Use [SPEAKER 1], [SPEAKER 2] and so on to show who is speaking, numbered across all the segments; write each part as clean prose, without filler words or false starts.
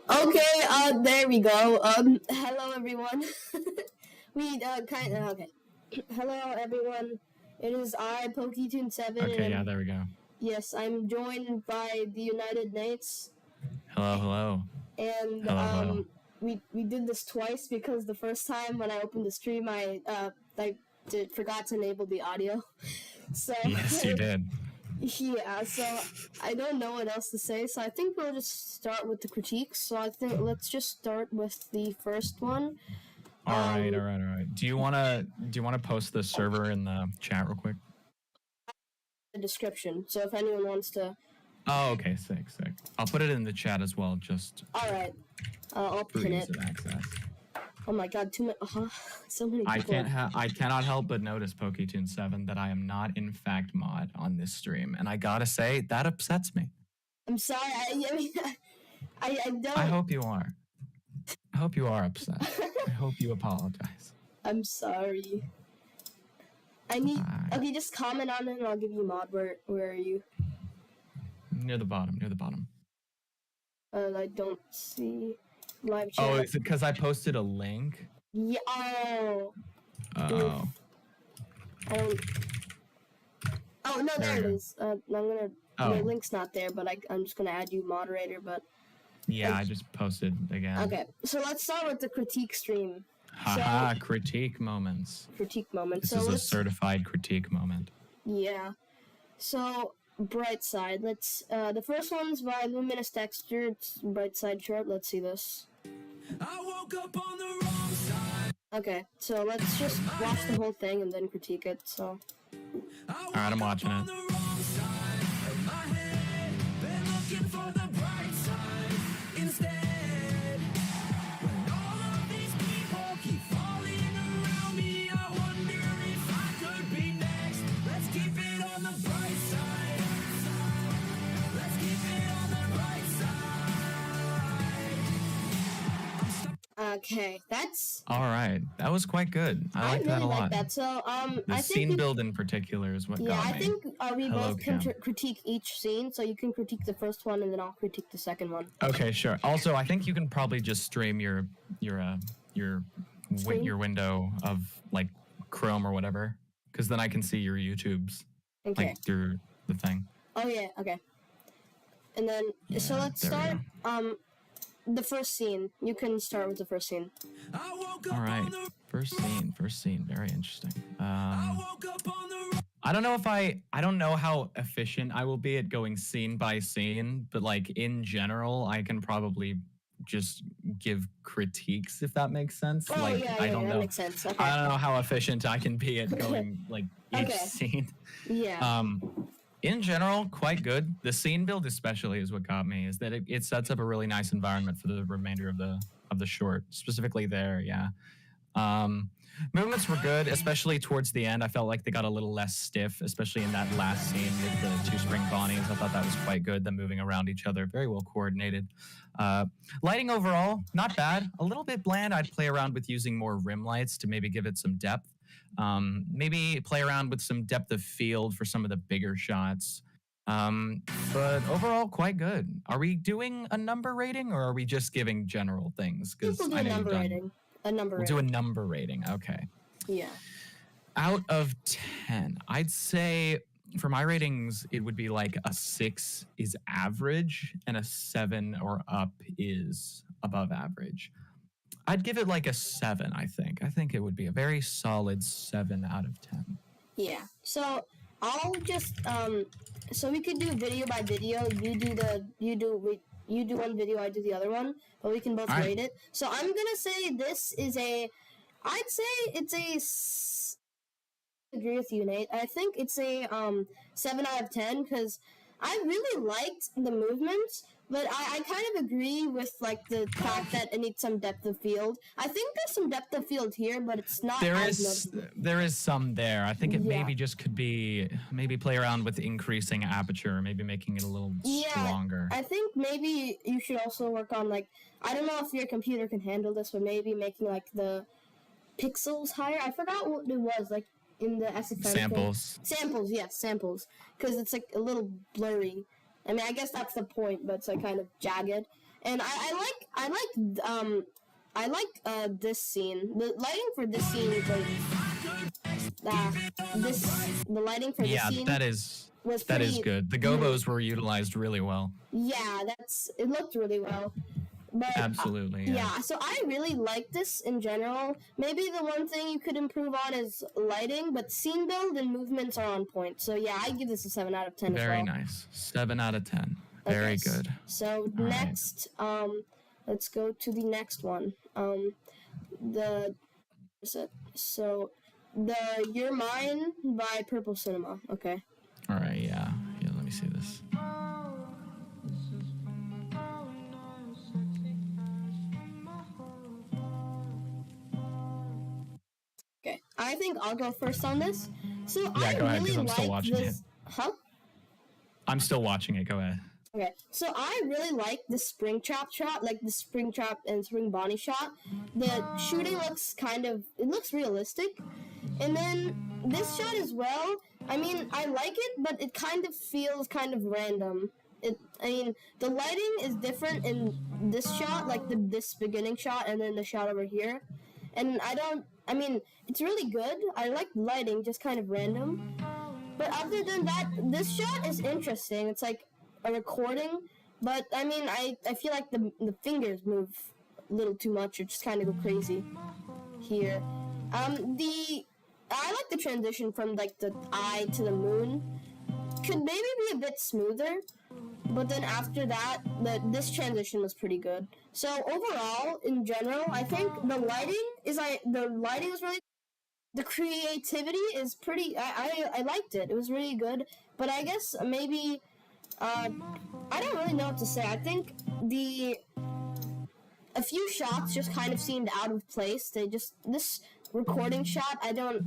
[SPEAKER 1] Okay, there we go. Hello everyone. we kind of okay. Hello everyone. It is I, PokeToon7,
[SPEAKER 2] Okay, yeah,
[SPEAKER 1] and
[SPEAKER 2] there we go.
[SPEAKER 1] yes, I'm joined by the United Nates,
[SPEAKER 2] Hello.
[SPEAKER 1] and
[SPEAKER 2] Hello.
[SPEAKER 1] we did this twice because the first time when I opened the stream, I forgot to enable the audio. So
[SPEAKER 2] Yes, you did.
[SPEAKER 1] yeah, so I don't know what else to say, so I think we'll just start with the critiques. So I think let's just start with the first one.
[SPEAKER 2] All right. Do you wanna post the server in the chat real quick?
[SPEAKER 1] The description. So if anyone wants to.
[SPEAKER 2] Oh, okay, sick. I'll put it in the chat as well, just
[SPEAKER 1] All right, I'll
[SPEAKER 2] for
[SPEAKER 1] pin
[SPEAKER 2] ease
[SPEAKER 1] it.
[SPEAKER 2] of access.
[SPEAKER 1] Oh my god, too many. So many people.
[SPEAKER 2] I cannot help but notice, PokeToon7, that I am not in fact mod on this stream, and I gotta say that upsets me.
[SPEAKER 1] I'm sorry. I don't.
[SPEAKER 2] I hope you are. I hope you are upset. I hope you apologize.
[SPEAKER 1] I'm sorry. I need. Okay, just comment on it, and I'll give you mod. Where are you?
[SPEAKER 2] Near the bottom.
[SPEAKER 1] I don't see live chat.
[SPEAKER 2] Oh, is it because I posted a link?
[SPEAKER 1] Yeah. Oh.
[SPEAKER 2] Oh.
[SPEAKER 1] Oh no, there it is. I'm gonna. My link's not there, but I'm just gonna add you moderator. But
[SPEAKER 2] yeah, I just posted again.
[SPEAKER 1] Okay, so let's start with the critique stream.
[SPEAKER 2] Haha, critique moments.
[SPEAKER 1] Critique moments.
[SPEAKER 2] This is a certified critique moment.
[SPEAKER 1] Yeah. So bright side. Let's. The first one's by Luminous Texture. It's bright side chart. Let's see this. I woke up on the wrong side. Okay, so let's just watch the whole thing and then critique it. So.
[SPEAKER 2] All right, I'm watching it.
[SPEAKER 1] Okay, that's
[SPEAKER 2] all right. That was quite good. I like that a lot.
[SPEAKER 1] That. So,
[SPEAKER 2] the scene build in particular is what got me.
[SPEAKER 1] Yeah, I think we both can critique each scene, so you can critique the first one, and then I'll critique the second one.
[SPEAKER 2] Okay, sure. Also, I think you can probably just stream your window of like Chrome or whatever, because then I can see your YouTubes like through the thing.
[SPEAKER 1] Oh yeah. Okay. And then so let's start. The first scene. You can start with the first scene.
[SPEAKER 2] All right. First scene. Very interesting. I don't know I don't know how efficient I will be at going scene by scene, but like in general, I can probably just give critiques if that makes sense.
[SPEAKER 1] Oh,
[SPEAKER 2] like
[SPEAKER 1] yeah,
[SPEAKER 2] I don't know.
[SPEAKER 1] That makes sense. Okay.
[SPEAKER 2] I don't know how efficient I can be at going like each scene.
[SPEAKER 1] Yeah.
[SPEAKER 2] In general, quite good. The scene build especially is what got me, is that it sets up a really nice environment for the remainder of the short, specifically there, yeah. Movements were good, especially towards the end. I felt like they got a little less stiff, especially in that last scene with the two spring Bonnies. I thought that was quite good, them moving around each other, very well coordinated. Lighting overall, not bad. A little bit bland. I'd play around with using more rim lights to maybe give it some depth. Maybe play around with some depth of field for some of the bigger shots. But overall, quite good. Are we doing a number rating, or are we just giving general things?
[SPEAKER 1] Because we'll do a number rating.
[SPEAKER 2] We'll do a number rating. Okay.
[SPEAKER 1] Yeah.
[SPEAKER 2] Out of 10, I'd say for my ratings, it would be like a 6 is average and a 7 or up is above average. I'd give it like a 7, I think. I think it would be a very solid 7 out of 10.
[SPEAKER 1] Yeah. So I'll just so we could do video by video. You do one video, I do the other one, but we can both rate it. So I'm gonna say this is I'd say it's I agree with you, Nate. I think it's a 7 out of 10 because I really liked the movements. But I kind of agree with like the fact that it needs some depth of field. I think there's some depth of field here, but it's not. There
[SPEAKER 2] is some there. I think it maybe just could be play around with increasing aperture, maybe making it a little stronger.
[SPEAKER 1] I think maybe you should also work on like, I don't know if your computer can handle this, but maybe making like the pixels higher. I forgot what it was like in the SFM. Samples, because it's like a little blurry. I mean, I guess that's the point, but it's like kind of jagged. And I like this scene. The lighting for this scene is the lighting for this scene
[SPEAKER 2] that is good. The gobos were utilized really well.
[SPEAKER 1] Yeah, it looked really well. But,
[SPEAKER 2] absolutely.
[SPEAKER 1] Yeah, so I really like this in general. Maybe the one thing you could improve on is lighting, but scene build and movements are on point. So yeah, I give this a 7 out of 10
[SPEAKER 2] Very
[SPEAKER 1] as well.
[SPEAKER 2] nice. 7 out of 10. Very good.
[SPEAKER 1] So next, let's go to the next one. The You're Mine by Purple Cinema. Okay.
[SPEAKER 2] All right, yeah. Let me see this.
[SPEAKER 1] Okay, I think I'll go first on this. So
[SPEAKER 2] yeah,
[SPEAKER 1] I
[SPEAKER 2] go ahead,
[SPEAKER 1] really
[SPEAKER 2] I'm still watching
[SPEAKER 1] this.
[SPEAKER 2] It.
[SPEAKER 1] Huh?
[SPEAKER 2] I'm still watching it. Go ahead.
[SPEAKER 1] Okay, so I really like the Springtrap shot, like the Springtrap and Spring Bonnie shot. The shooting looks it looks realistic. And then this shot as well, I mean, I like it, but it kind of feels kind of random. The lighting is different in this shot, like this beginning shot, and then the shot over here. And it's really good. I like the lighting, just kind of random. But other than that, this shot is interesting. It's like a recording, but I feel like the fingers move a little too much, or just kind of go crazy here. I like the transition from like the eye to the moon. Could maybe be a bit smoother, but then after that, this transition was pretty good. So overall, in general, I think the lighting is really. The creativity is pretty. I liked it. It was really good. But I guess maybe I don't really know what to say. I think a few shots just kind of seemed out of place. This recording shot, I don't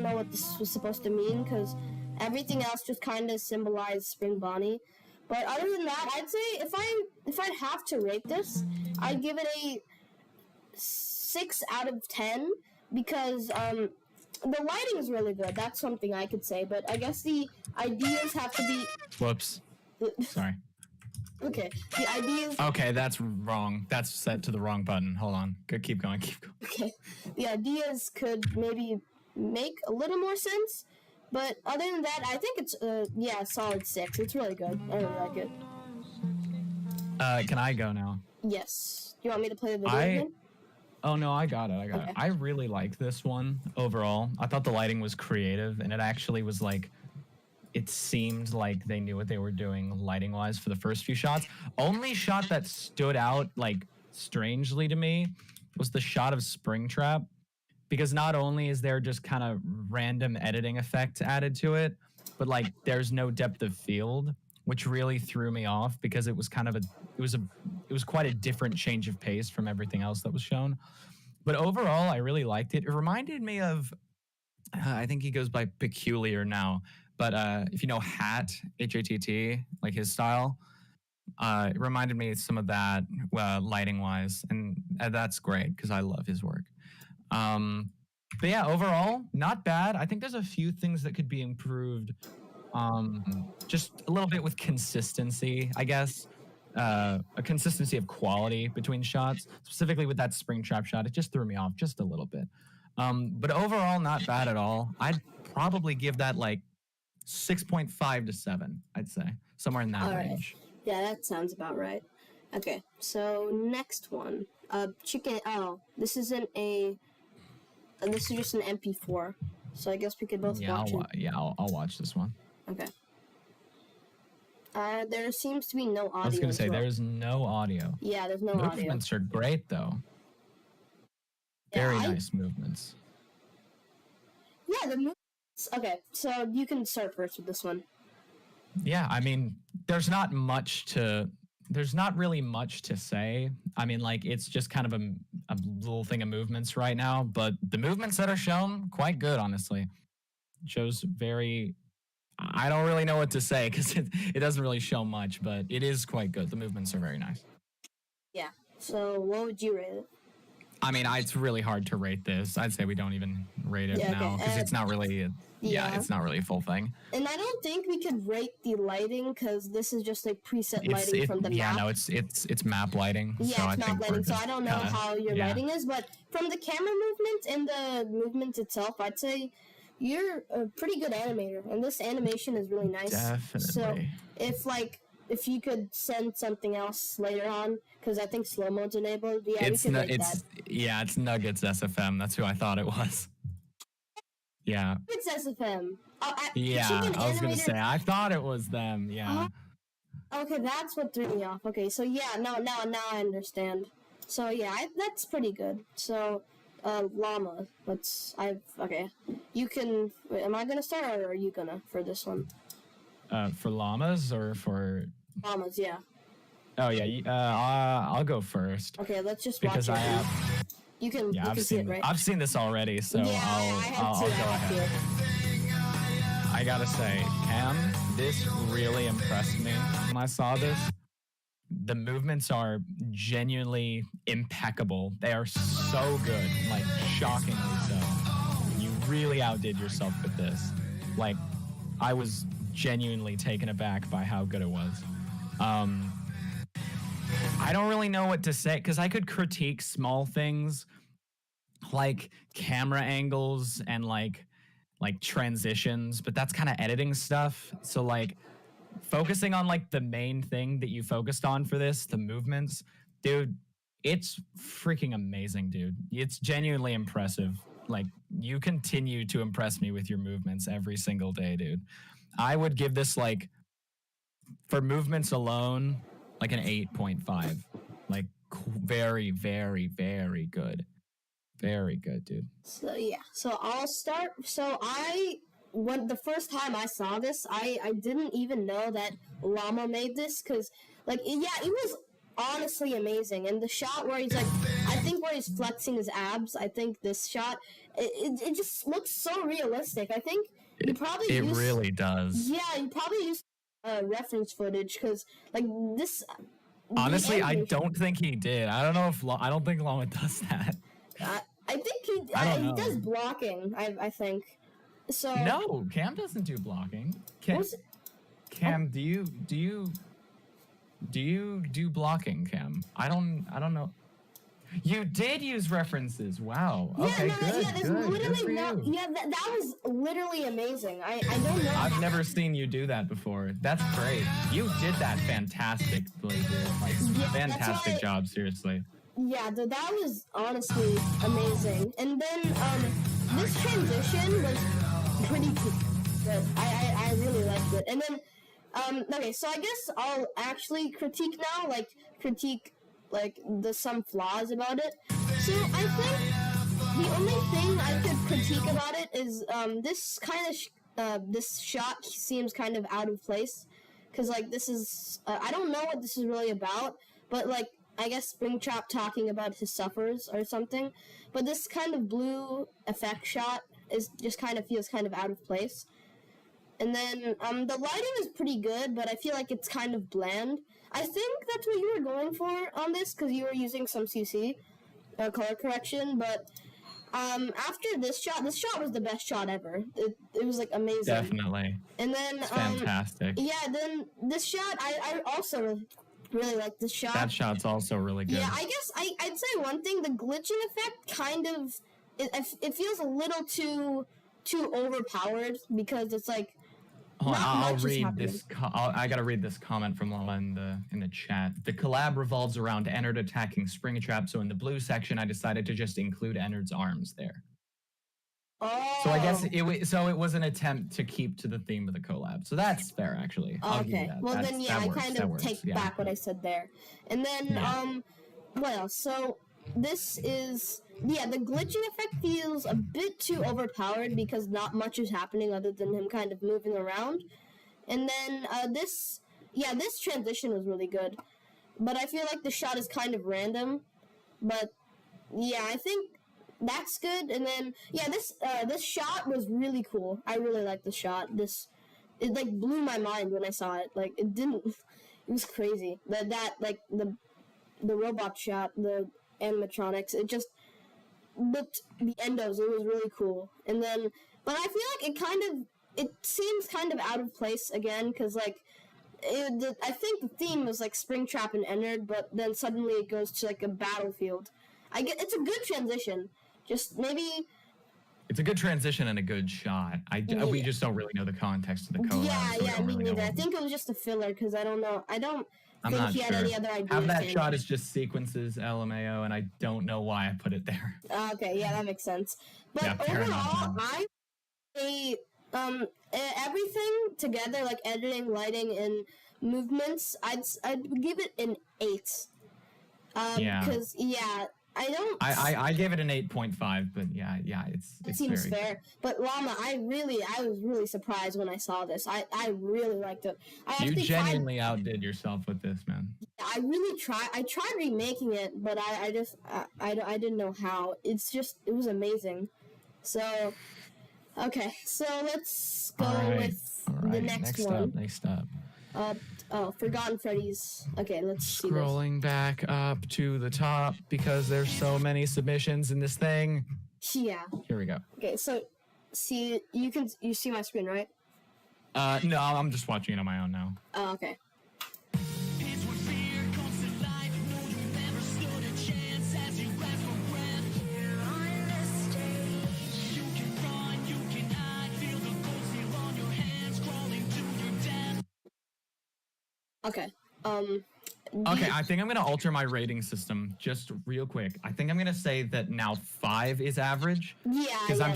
[SPEAKER 1] know what this was supposed to mean, because everything else just kind of symbolized Spring Bonnie. But other than that, I'd say if I'd have to rate this, I'd give it a 6 out of 10, because the lighting is really good. That's something I could say. But I guess the ideas have to be.
[SPEAKER 2] Whoops. Sorry.
[SPEAKER 1] Okay. The ideas.
[SPEAKER 2] Okay, that's wrong. That's set to the wrong button. Hold on. Keep going.
[SPEAKER 1] Okay. The ideas could maybe make a little more sense. But other than that, I think it's a solid 6. It's really good. I really like
[SPEAKER 2] it. Can I go now?
[SPEAKER 1] Yes. Do you want me to play the video again?
[SPEAKER 2] Oh, no, I got it. I really like this one overall. I thought the lighting was creative, and it actually was like, it seemed like they knew what they were doing lighting-wise for the first few shots. Only shot that stood out, like, strangely to me was the shot of Springtrap, because not only is there just kind of random editing effect added to it, but, like, there's no depth of field, which really threw me off, because it was kind of it was quite a different change of pace from everything else that was shown. But overall, I really liked it. It reminded me of, I think he goes by Peculiar now, but if you know Hat, H-A-T-T, like his style, it reminded me of some of that lighting-wise, and that's great, because I love his work. But yeah, overall, not bad. I think there's a few things that could be improved, just a little bit with consistency, I guess. A consistency of quality between shots, specifically with that Springtrap shot. It just threw me off just a little bit. But overall, not bad at all. I'd probably give that like 6.5 to 7, I'd say. Somewhere in that range.
[SPEAKER 1] Yeah, that sounds about right. Okay, so next one. This isn't this is just an MP4. So I guess we could both watch it.
[SPEAKER 2] I'll watch this one.
[SPEAKER 1] Okay. There seems to be no audio.
[SPEAKER 2] I was going to say, there's no audio.
[SPEAKER 1] Yeah, there's no audio.
[SPEAKER 2] Movements are great, though. Very nice movements.
[SPEAKER 1] Yeah, the movements. Okay, so you can start first with this one.
[SPEAKER 2] Yeah, I mean, there's not really much to say. I mean, like, it's just kind of a little thing of movements right now, but the movements that are shown, quite good, honestly. It shows I don't really know what to say, because it doesn't really show much, but it is quite good. The movements are very nice.
[SPEAKER 1] Yeah. So what would you rate it?
[SPEAKER 2] I mean, it's really hard to rate this. I'd say we don't even rate it now because it's not really. It's not really a full thing.
[SPEAKER 1] And I don't think we could rate the lighting because this is just like preset lighting from the map.
[SPEAKER 2] Yeah, no, it's map lighting.
[SPEAKER 1] Yeah,
[SPEAKER 2] so
[SPEAKER 1] it's map lighting. So I don't know how your lighting is, but from the camera movement and the movement itself, I'd say you're a pretty good animator, and this animation is really nice.
[SPEAKER 2] Definitely.
[SPEAKER 1] So if you could send something else later on, because I think slow mode's enabled. Yeah,
[SPEAKER 2] it's Nuggets SFM. That's who I thought it was. Yeah.
[SPEAKER 1] It's SFM.
[SPEAKER 2] I was gonna say I thought it was them. Yeah.
[SPEAKER 1] Okay, that's what threw me off. Okay, so yeah, now I understand. So yeah, that's pretty good. So, llama. Okay. You can. Wait, am I gonna start or are you gonna for this one?
[SPEAKER 2] For llamas or for
[SPEAKER 1] llamas? Yeah.
[SPEAKER 2] Oh yeah. I'll go first.
[SPEAKER 1] Okay, let's just watch it. You can.
[SPEAKER 2] Yeah,
[SPEAKER 1] see it, right?
[SPEAKER 2] I've seen this already, so I'll go ahead. I gotta say, Cam, this really impressed me when I saw this. The movements are genuinely impeccable. They are so good, like shockingly so. You really outdid yourself with this. Like, I was genuinely taken aback by how good it was. I don't really know what to say because I could critique small things like camera angles and like transitions, but that's kind of editing stuff. So like focusing on like the main thing that you focused on for this, the movements, dude, it's freaking amazing, dude. It's genuinely impressive. Like you continue to impress me with your movements every single day, dude. I would give this like for movements alone, like an 8.5. Like very, very, very good. Very good, dude.
[SPEAKER 1] So yeah, so I'll start. So the first time I saw this, I didn't even know that Llama made this because, like, it was honestly amazing. And the shot where he's like, I think where he's flexing his abs, I think this shot, it just looks so realistic. I think you probably
[SPEAKER 2] really does.
[SPEAKER 1] Yeah, you probably use reference footage because, like, this.
[SPEAKER 2] Honestly, I don't think he did. I don't think Llama does that.
[SPEAKER 1] I think he does blocking. I think so.
[SPEAKER 2] No, Cam doesn't do blocking. Cam, do you do blocking, Cam? I don't know. You did use references. Wow. Okay, good.
[SPEAKER 1] Literally that was literally amazing. I don't know.
[SPEAKER 2] I've never seen you do that before. That's great. You did that fantastically, dude. Like, fantastic job, seriously.
[SPEAKER 1] Yeah, that was honestly amazing. And then this transition was pretty good. I really liked it. And then okay, so I guess I'll actually critique now, like some flaws about it. So I think the only thing I could critique about it is this kind of this shot seems kind of out of place because like this is I don't know what this is really about, but like I guess Springtrap talking about his suffers or something, but this kind of blue effect shot is just kind of feels kind of out of place. And then the lighting is pretty good, but I feel like it's kind of bland. I think that's what you were going for on this because you were using some CC color correction, but after this shot was the best shot ever. It was like amazing.
[SPEAKER 2] Definitely.
[SPEAKER 1] And then
[SPEAKER 2] it's fantastic.
[SPEAKER 1] Yeah, then this shot I also really like this shot.
[SPEAKER 2] That shot's also really good.
[SPEAKER 1] Yeah, I guess I'd say one thing, the glitching effect kind of it feels a little too overpowered because it's like
[SPEAKER 2] I'll read this. I gotta read this comment from Lala in the chat. The collab revolves around Ennard attacking Springtrap, so in the blue section, I decided to just include Ennard's arms there.
[SPEAKER 1] Oh.
[SPEAKER 2] So I guess it was an attempt to keep to the theme of the collab. So that's fair, actually. I'll give you that.
[SPEAKER 1] Well, then I kind of take back what I said there. And then what else? So this is the glitching effect feels a bit too overpowered because not much is happening other than him kind of moving around. And then this transition was really good, but I feel like the shot is kind of random. But yeah, I think that's good. And then this shot was really cool. I really liked the shot. It like blew my mind when I saw it. Like it was crazy. That like the robot shot, the animatronics, looked the endos. It was really cool. And then, but I feel like it seems kind of out of place again because like. I think the theme was like Springtrap and Ennard, but then suddenly it goes to like a battlefield. It's a good transition. Just maybe.
[SPEAKER 2] It's a good transition and a good shot. We just don't really know the context of the code.
[SPEAKER 1] Yeah, me neither. I think it was just a filler because I don't know. I'm think he had any other ideas.
[SPEAKER 2] Have that shot is just sequences LMAO, and I don't know why I put it there.
[SPEAKER 1] Okay, yeah, that makes sense. But overall, everything together, like editing, lighting, and movements, I'd give it an 8. Because I
[SPEAKER 2] gave it an 8.5, but it
[SPEAKER 1] seems fair. But Llama, I was really surprised when I saw this. I really liked it.
[SPEAKER 2] You genuinely outdid yourself with this, man.
[SPEAKER 1] I really tried. I tried remaking it, but I didn't know how. It was amazing. So. Okay, so let's go with the next one.
[SPEAKER 2] Next up.
[SPEAKER 1] Forgotten Freddy's. Okay, let's see this.
[SPEAKER 2] Scrolling back up to the top because there's so many submissions in this thing.
[SPEAKER 1] Yeah.
[SPEAKER 2] Here we go.
[SPEAKER 1] Okay, so you see my screen, right?
[SPEAKER 2] No, I'm just watching it on my own now.
[SPEAKER 1] Oh, okay. Okay.
[SPEAKER 2] Okay, I think I'm gonna alter my rating system just real quick. I think I'm gonna say that now 5 is average.
[SPEAKER 1] Yeah.
[SPEAKER 2] Because I'm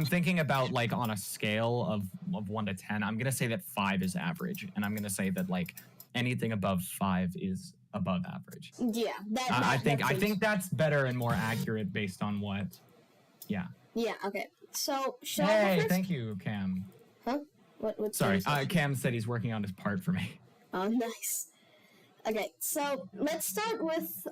[SPEAKER 2] thinking about like on a scale of 1 to 10. I'm gonna say that 5 is average, and I'm gonna say that like anything above 5 is above average.
[SPEAKER 1] Yeah.
[SPEAKER 2] I think that's better and more accurate based on what. Yeah.
[SPEAKER 1] Yeah. Okay. So.
[SPEAKER 2] Hey, thank you, Cam.
[SPEAKER 1] Huh? What?
[SPEAKER 2] Sorry, Cam said he's working on his part for me.
[SPEAKER 1] Oh, nice. Okay, so let's start with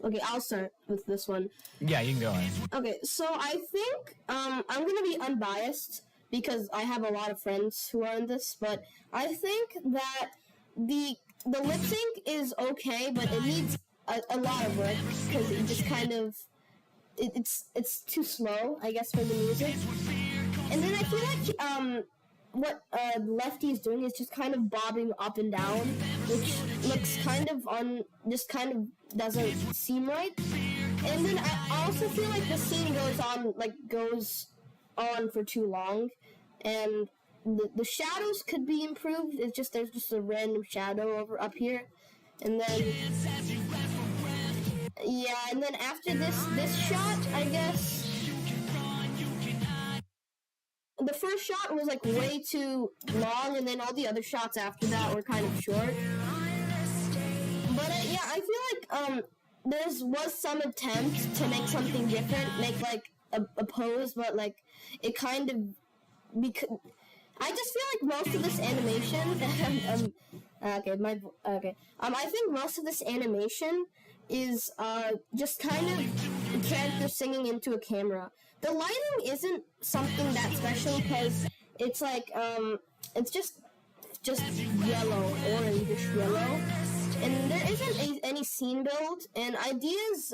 [SPEAKER 1] Okay, I'll start with this one.
[SPEAKER 2] Yeah, you can go ahead.
[SPEAKER 1] Okay, so I think I'm gonna be unbiased because I have a lot of friends who are in this, but I think that the lip sync is okay, but it needs a lot of work because it just kind of it's too slow, I guess, for the music. And then I feel like what Lefty is doing is just kind of bobbing up and down, which looks kind of doesn't seem right. And then I also feel like the scene goes on for too long, and the shadows could be improved. It's just there's just a random shadow up here, and then and then after this shot, I guess. The first shot was like way too long, and then all the other shots after that were kind of short. But I feel like there was some attempt to make something different, make like a pose, but like it kind of I just feel like most of this animation. I think most of this animation is just kind of characters singing into a camera. The lighting isn't something that special because it's like it's just yellow, orangish yellow, and there isn't any scene build, and ideas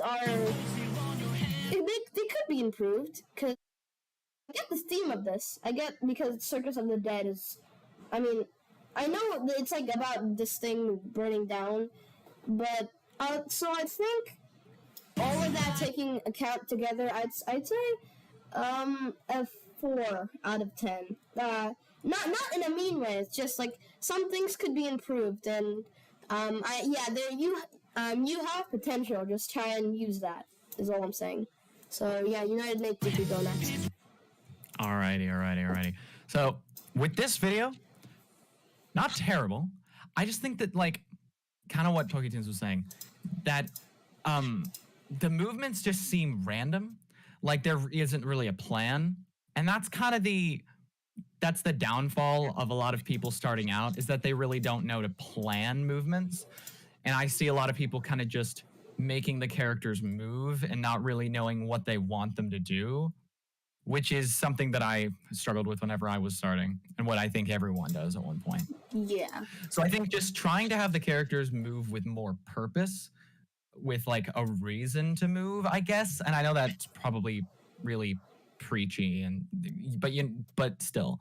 [SPEAKER 1] they could be improved. Cause I get the theme of this. I get because Circus of the Dead is, I mean, I know it's like about this thing burning down, but so I think all of that taking account together, I'd say. A 4 out of 10. Not in a mean way. It's just like some things could be improved, and you have potential. Just try and use that. Is all I'm saying. So yeah, United Nate, you could go next.
[SPEAKER 2] Alrighty. So with this video, not terrible. I just think that like, kind of what Toki-Tunes was saying, that the movements just seem random. Like there isn't really a plan, and that's kind of the downfall of a lot of people starting out, is that they really don't know to plan movements. And I see a lot of people kind of just making the characters move and not really knowing what they want them to do, which is something that I struggled with whenever I was starting, and what I think everyone does at one point.
[SPEAKER 1] Yeah.
[SPEAKER 2] So I think just trying to have the characters move with more purpose with like a reason to move, I guess. And I know that's probably really preachy, but still,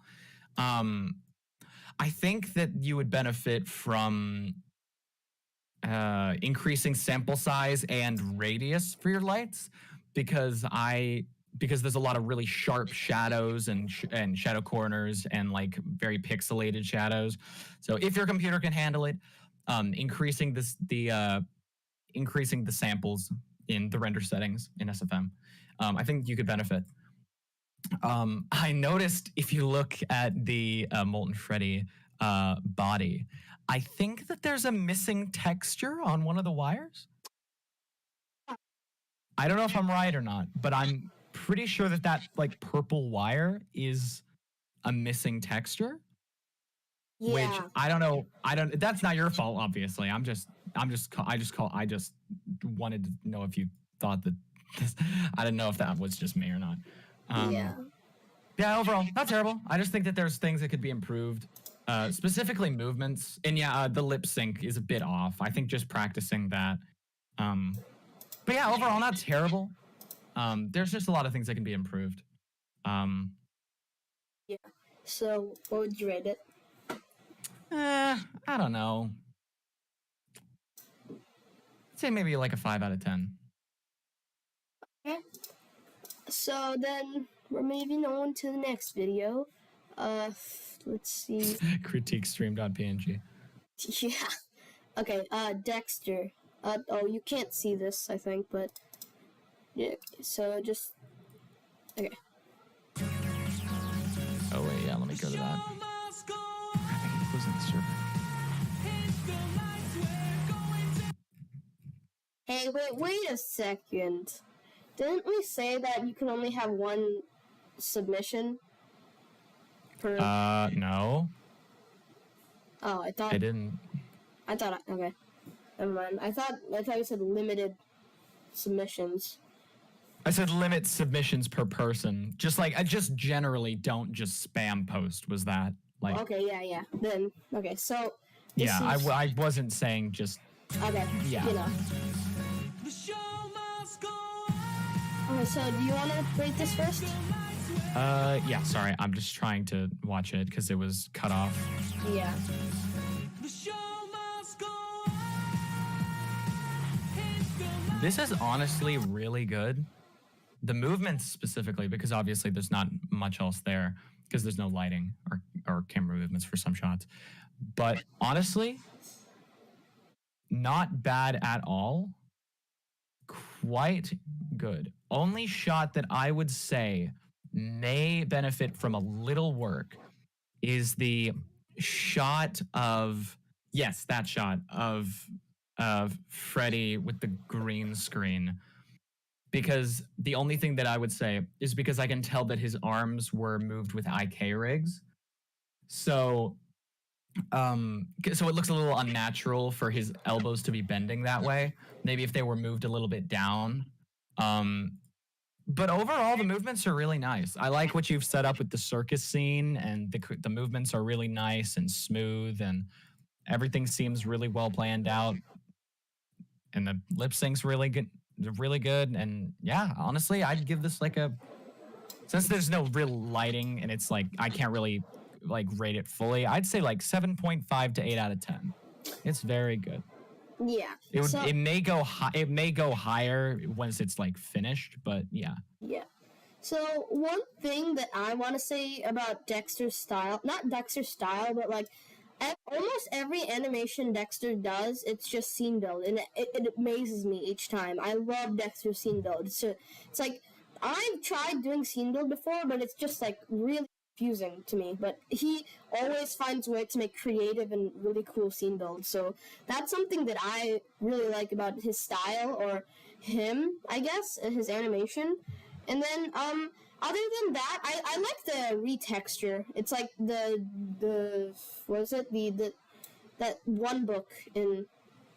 [SPEAKER 2] I think that you would benefit from increasing sample size and radius for your lights, because there's a lot of really sharp shadows and shadow corners and like very pixelated shadows. So if your computer can handle it, increasing the samples in the render settings in SFM, I think you could benefit. I noticed if you look at the Molten Freddy body, I think that there's a missing texture on one of the wires. I don't know if I'm right or not, but I'm pretty sure that like purple wire is a missing texture.
[SPEAKER 1] Yeah.
[SPEAKER 2] Which I don't know. That's not your fault, obviously. I just wanted to know if you thought that. I didn't know if that was just me or not.
[SPEAKER 1] Yeah.
[SPEAKER 2] Yeah. Overall, not terrible. I just think that there's things that could be improved, specifically movements. And yeah, the lip sync is a bit off. I think just practicing that. But yeah, overall, not terrible. There's just a lot of things that can be improved.
[SPEAKER 1] Yeah. So, what would you rate it?
[SPEAKER 2] I don't know. I'd say maybe like a 5 out of 10.
[SPEAKER 1] Okay. So then we're moving on to the next video. Let's see.
[SPEAKER 2] Critique stream.png.
[SPEAKER 1] Yeah. Okay. Dexter. Oh, you can't see this, I think, but yeah. So just okay.
[SPEAKER 2] Oh wait, yeah. Let me go to that. I think it was in the server.
[SPEAKER 1] Hey, wait a second. Didn't we say that you can only have one submission per?
[SPEAKER 2] No.
[SPEAKER 1] Oh, I thought
[SPEAKER 2] I didn't.
[SPEAKER 1] okay. Never mind. I thought you said limited submissions.
[SPEAKER 2] I said limit submissions per person. Just like I just generally don't just spam post. Was that like?
[SPEAKER 1] Okay, yeah. Then okay, so.
[SPEAKER 2] Yeah, I wasn't saying just.
[SPEAKER 1] Okay.
[SPEAKER 2] Yeah.
[SPEAKER 1] You know. Okay, so do you want to rate this first?
[SPEAKER 2] Yeah. Sorry, I'm just trying to watch it because it was cut off.
[SPEAKER 1] Yeah.
[SPEAKER 2] This is honestly really good. The movements specifically, because obviously there's not much else there because there's no lighting or camera movements for some shots. But honestly, not bad at all. Quite good. Only shot that I would say may benefit from a little work is the shot of, yes, that shot of Freddy with the green screen. Because the only thing that I would say is because I can tell that his arms were moved with IK rigs. So it looks a little unnatural for his elbows to be bending that way. Maybe if they were moved a little bit down. But overall, the movements are really nice. I like what you've set up with the circus scene, and the movements are really nice and smooth, and everything seems really well planned out. And the lip sync's really good. And yeah, honestly, I'd give this since there's no real lighting and it's like I can't really like rate it fully, I'd say like 7.5 to 8 out of 10. It's very good.
[SPEAKER 1] Yeah.
[SPEAKER 2] It may go higher once it's like finished, but yeah.
[SPEAKER 1] Yeah. So one thing that I want to say about Dexter's style, not Dexter's style, but like almost every animation Dexter does, it's just scene build, and it amazes me each time. I love Dexter's scene build. So it's like I've tried doing scene build before, but it's just like really confusing to me. But he always finds a way to make creative and really cool scene builds. So that's something that I really like about his style, or him, I guess, and his animation. And then other than that, I like the retexture. It's like the what is it? That one book in,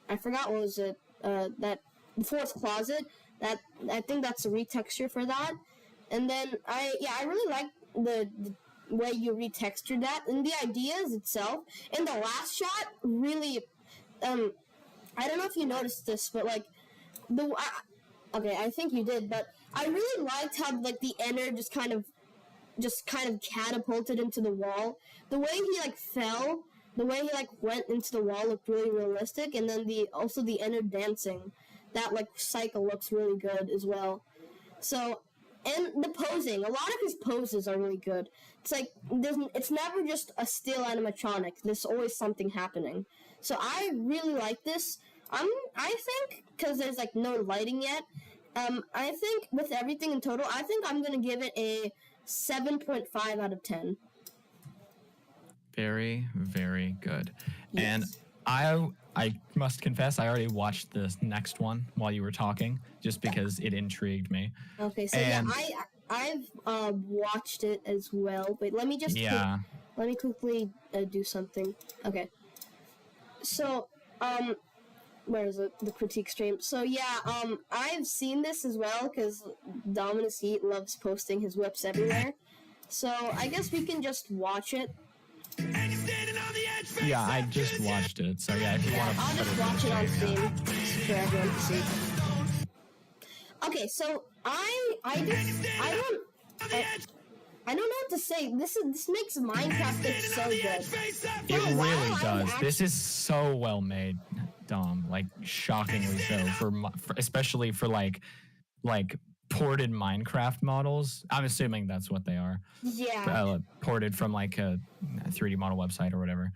[SPEAKER 1] I forgot what was it, that Fourth Closet. That I think that's a retexture for that. And then I really like the way you retextured that, and the ideas itself. And the last shot really, I don't know if you noticed this, but like Okay, I think you did, but I really liked how like the ender just kind of catapulted into the wall. The way he like fell, the way he like went into the wall looked really realistic, and then the ender dancing, that like cycle looks really good as well. So, and the posing, a lot of his poses are really good. It's like it's never just a still animatronic. There's always something happening. So I really like this. I think because there's like no lighting yet. I think with everything in total, I think I'm gonna give it a 7.5 out of 10.
[SPEAKER 2] Very, very good.
[SPEAKER 1] Yes.
[SPEAKER 2] And I must confess, I already watched this next one while you were talking, just because it intrigued me.
[SPEAKER 1] Okay, so I've watched it as well. But let me just let me quickly do something. Okay. So where is it? The critique stream. So yeah, I've seen this as well because Dominus Heat loves posting his whips everywhere. So I guess we can just watch it.
[SPEAKER 2] Yeah, I just watched it. So yeah, if you want to,
[SPEAKER 1] I'll just watch it on stream for everyone to see. Okay, so I don't know what to say. This makes Minecraft look so good.
[SPEAKER 2] It really does. This is so well made, Dom. Like shockingly so for especially for like ported Minecraft models. I'm assuming that's what they are.
[SPEAKER 1] Yeah.
[SPEAKER 2] Ported from like a 3D model website or whatever.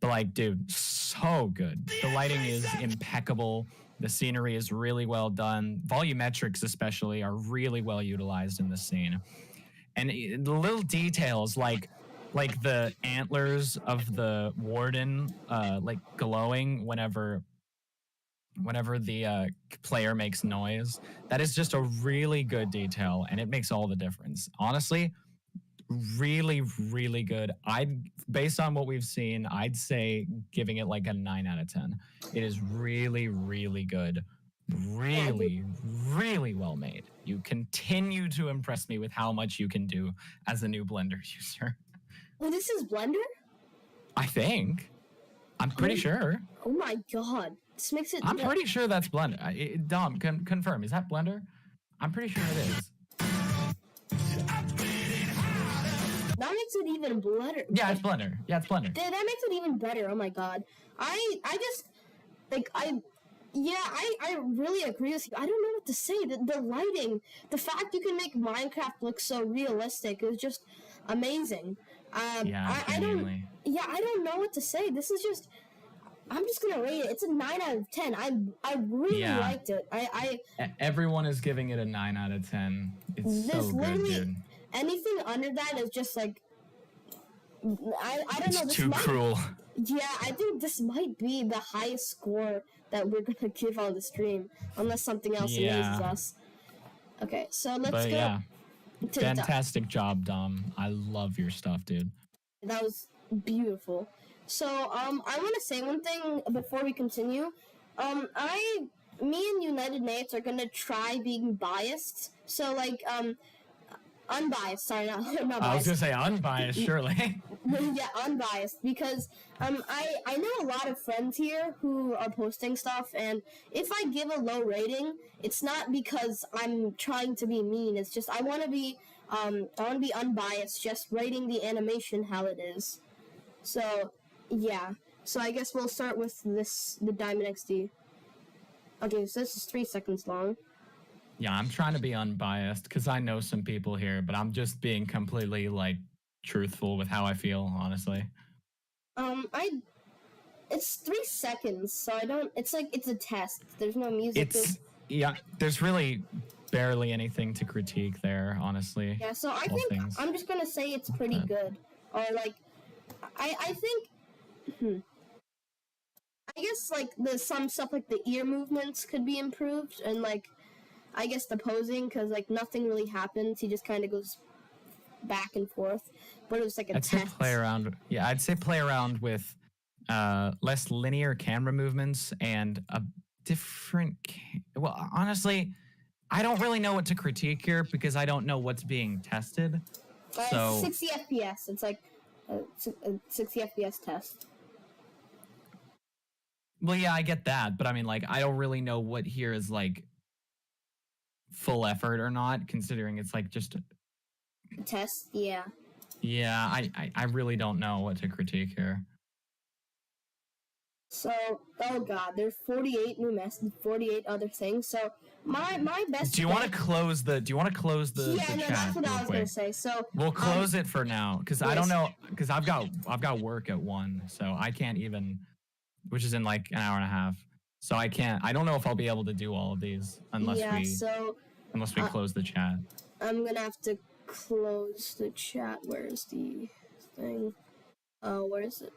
[SPEAKER 2] But like, dude, so good. The lighting is impeccable. The scenery is really well done. Volumetrics especially are really well utilized in the scene. And the little details like the antlers of the warden like glowing whenever the player makes noise. That is just a really good detail, and it makes all the difference. Honestly, really, really good. Based on what we've seen, I'd say giving it like a 9 out of 10. It is really, really good. Really, really well made. You continue to impress me with how much you can do as a new Blender user.
[SPEAKER 1] Oh, this is Blender?
[SPEAKER 2] I think. I'm pretty sure.
[SPEAKER 1] Oh my god. This makes it...
[SPEAKER 2] I'm pretty sure that's Blender. Dom, confirm. Is that Blender? I'm pretty sure it is.
[SPEAKER 1] That makes it even better.
[SPEAKER 2] Yeah, it's Blender. Yeah, it's Blender.
[SPEAKER 1] That makes it even better. Oh my god. I just... Like, I really agree with you. I don't know what to say. The lighting, the fact you can make Minecraft look so realistic is just amazing. I don't know what to say. This is just... I'm just gonna rate it. It's a 9 out of 10. I really liked it.
[SPEAKER 2] Everyone is giving it a 9 out of 10. It's so good, dude.
[SPEAKER 1] Anything under that is just like... I don't know.
[SPEAKER 2] It's too cruel.
[SPEAKER 1] Yeah, I think this might be the highest score that we're gonna give on the stream, unless something else amazes us. Okay, so let's go.
[SPEAKER 2] Yeah, fantastic job, Dom. I love your stuff, dude.
[SPEAKER 1] That was beautiful. So, I want to say one thing before we continue. Me and United Nates are gonna try being biased. So, like, unbiased. Sorry, not biased.
[SPEAKER 2] I was gonna say unbiased, surely.
[SPEAKER 1] Yeah, unbiased, because I know a lot of friends here who are posting stuff, and if I give a low rating, it's not because I'm trying to be mean. It's just I want to be unbiased, just rating the animation how it is. So yeah. So I guess we'll start with the Diamond XD. Okay, so this is 3 seconds long.
[SPEAKER 2] Yeah, I'm trying to be unbiased because I know some people here, but I'm just being completely like truthful with how I feel, honestly.
[SPEAKER 1] It's 3 seconds, so I don't. It's like it's a test. There's no music.
[SPEAKER 2] There's really barely anything to critique there, honestly.
[SPEAKER 1] Yeah, so I think I'm just gonna say it's pretty good, or like, I think. I guess like some stuff like the ear movements could be improved, and like. I guess the posing, because like nothing really happens. He just kind of goes back and forth. But it was like a test.
[SPEAKER 2] I'd say play around with less linear camera movements and a different. Well, honestly, I don't really know what to critique here because I don't know what's being tested. So
[SPEAKER 1] 60 FPS. It's like a 60 FPS test.
[SPEAKER 2] Well, yeah, I get that, but I mean, like, I don't really know what here is like full effort or not, considering it's like just
[SPEAKER 1] Test, yeah.
[SPEAKER 2] yeah. I really don't know what to critique here.
[SPEAKER 1] So, oh god, there's 48 new messages, 48 other things. So my best.
[SPEAKER 2] Do you want to close the? Do you want to close the?
[SPEAKER 1] Yeah,
[SPEAKER 2] the
[SPEAKER 1] no,
[SPEAKER 2] chat
[SPEAKER 1] that's what
[SPEAKER 2] real
[SPEAKER 1] I was
[SPEAKER 2] quick?
[SPEAKER 1] gonna say. So
[SPEAKER 2] we'll close it for now because I don't
[SPEAKER 1] yes.
[SPEAKER 2] know because I've got work at 1, so I can't even, which is in like an hour and a half. So I can't. I don't know if I'll be able to do all of these unless we close the chat.
[SPEAKER 1] I'm gonna have to close the chat. Where's the thing? Where is it?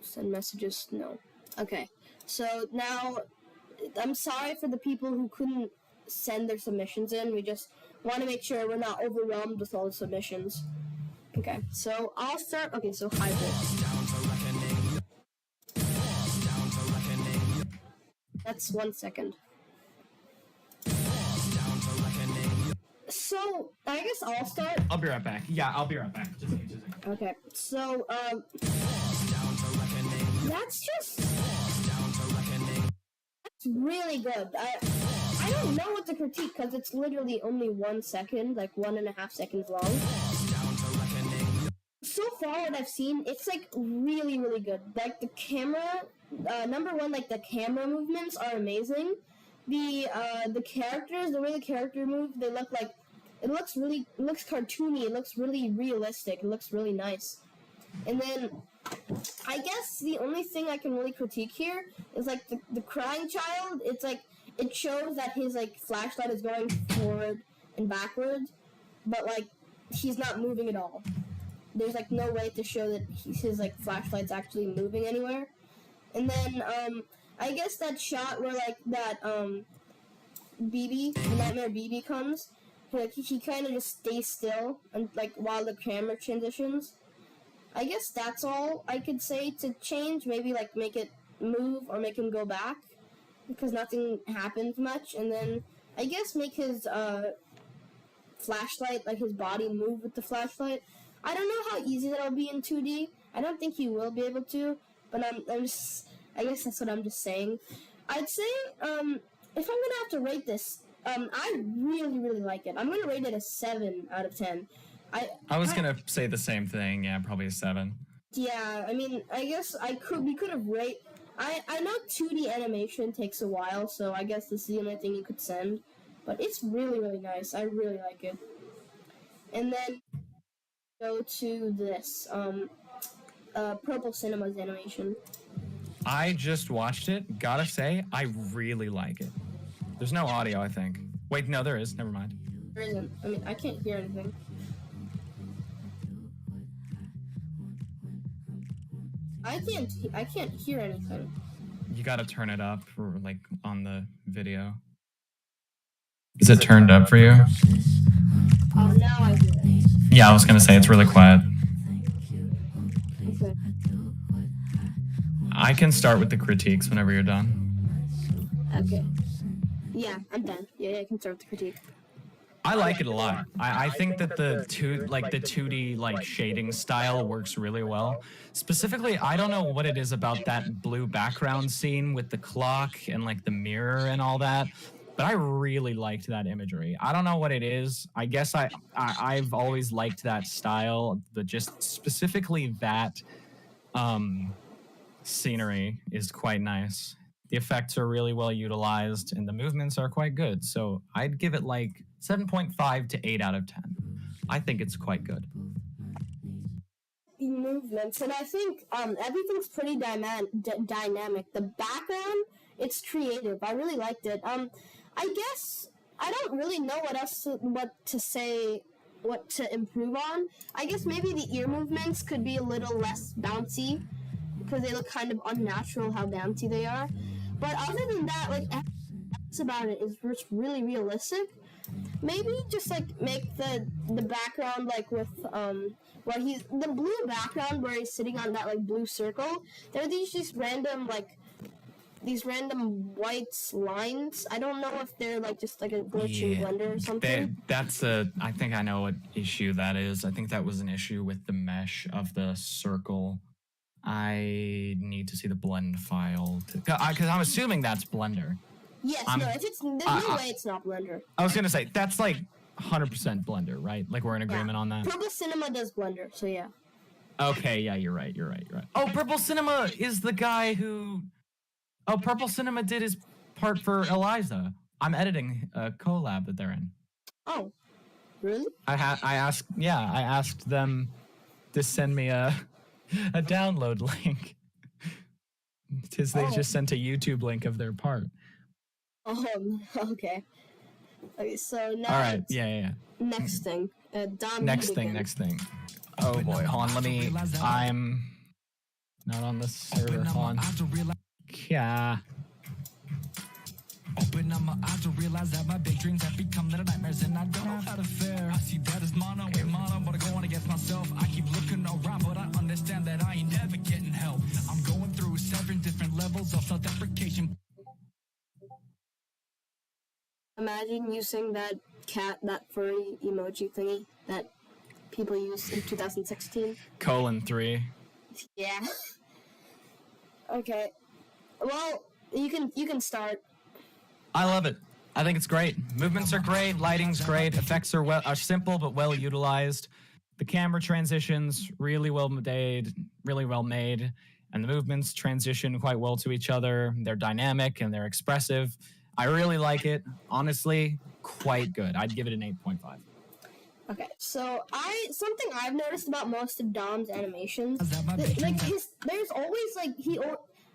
[SPEAKER 1] Send messages. No. Okay. So now, I'm sorry for the people who couldn't send their submissions in. We just want to make sure we're not overwhelmed with all the submissions. Okay. So I'll start. Okay. So hybrid. That's 1 second. So, I guess I'll start.
[SPEAKER 2] I'll be right back. Yeah, I'll be right back. Just a second.
[SPEAKER 1] Okay, so, that's just... That's really good. I don't know what to critique, because it's literally only 1 second, like 1.5 seconds long. So far, what I've seen, it's, like, really, really good. Like, the camera... number one, like, the camera movements are amazing. The characters, the way the character move, they look like... It looks cartoony, it looks really realistic, it looks really nice. And then, I guess the only thing I can really critique here is, like, the crying child, it's like, it shows that his, like, flashlight is going forward and backwards, but, like, he's not moving at all. There's, like, no way to show that his, like, flashlight's actually moving anywhere. And then, I guess that shot where, like, that, BB, the Nightmare BB comes, like, he kind of just stays still, and, like, while the camera transitions. I guess that's all I could say to change. Maybe, like, make it move or make him go back, because nothing happens much. And then, I guess make his, flashlight, like, his body move with the flashlight. I don't know how easy that'll be in 2D. I don't think you will be able to, but I'm just... I guess that's what I'm just saying. I'd say, if I'm gonna have to rate this, I really, really like it. I'm gonna rate it a 7 out of 10.
[SPEAKER 2] I was gonna say the same thing. Yeah, probably a 7.
[SPEAKER 1] Yeah, I mean, I guess we could have rate. I know 2D animation takes a while, so I guess this is the only thing you could send. But it's really, really nice. I really like it. And then go to this, Purple Cinema's animation.
[SPEAKER 2] I just watched it. Gotta say, I really like it. There's no audio, I think. Wait, no, there is. Never mind.
[SPEAKER 1] There isn't. I mean, I can't hear anything. I can't hear anything.
[SPEAKER 2] You gotta turn it up, for, like, on the video. Is it turned up for you?
[SPEAKER 1] Oh, now I hear it.
[SPEAKER 2] Yeah, I was gonna say, it's really quiet.
[SPEAKER 1] Okay.
[SPEAKER 2] I can start with the critiques whenever you're done.
[SPEAKER 1] Okay. Yeah, I'm done. Yeah, I can start with the critique.
[SPEAKER 2] I like it a lot. I think that the 2D like shading style works really well. Specifically, I don't know what it is about that blue background scene with the clock and like the mirror and all that, but I really liked that imagery. I don't know what it is. I guess I've always liked that style, but just specifically that scenery is quite nice. The effects are really well utilized and the movements are quite good. So I'd give it like 7.5 to 8 out of 10. I think it's quite good.
[SPEAKER 1] Movements, and I think everything's pretty dynamic. The background, it's creative. I really liked it. I guess I don't really know what to improve on. I guess maybe the ear movements could be a little less bouncy, because they look kind of unnatural how bouncy they are. But other than that, like, everything about it is just really realistic. Maybe just, like, make the background, like, with, where he's, the blue background where he's sitting on that, like, blue circle, there are these random white lines. I don't know if they're, like, just, like, a glitch in Blender or something.
[SPEAKER 2] I think I know what issue that is. I think that was an issue with the mesh of the circle. I need to see the blend file because I'm assuming that's Blender.
[SPEAKER 1] Yes, there's no way it's not Blender.
[SPEAKER 2] I was gonna say that's like 100% Blender, right? Like we're in agreement on that.
[SPEAKER 1] Purple Cinema does Blender, so yeah.
[SPEAKER 2] Okay, yeah, you're right. Oh, Purple Cinema is the guy who. Oh, Purple Cinema did his part for Eliza. I'm editing a collab that they're in.
[SPEAKER 1] Oh, really?
[SPEAKER 2] I asked them to send me a download link. Because they just sent a YouTube link of their part.
[SPEAKER 1] Okay. Okay, so now.
[SPEAKER 2] All right, yeah.
[SPEAKER 1] Next thing.
[SPEAKER 2] Next thing. Oh boy, hold on, I'm not on the server, hold on. Yeah. Open up my eyes to realize that my big dreams have become little nightmares and I don't know how to fare. I see that as mono, but I go on against myself. I keep looking around, but I understand that I ain't never getting help. I'm going through 7 different levels of self-deprecation.
[SPEAKER 1] Imagine using that furry emoji thingy that people used in 2016. :3. Yeah. Okay. Well, you can start.
[SPEAKER 2] I love it. I think it's great. Movements are great. Lighting's great. Effects are simple but well utilized. The camera transitions really well made, and the movements transition quite well to each other. They're dynamic and they're expressive. I really like it. Honestly, quite good. I'd give it an 8.5.
[SPEAKER 1] Okay, so something I've noticed about most of Dom's animations, there's always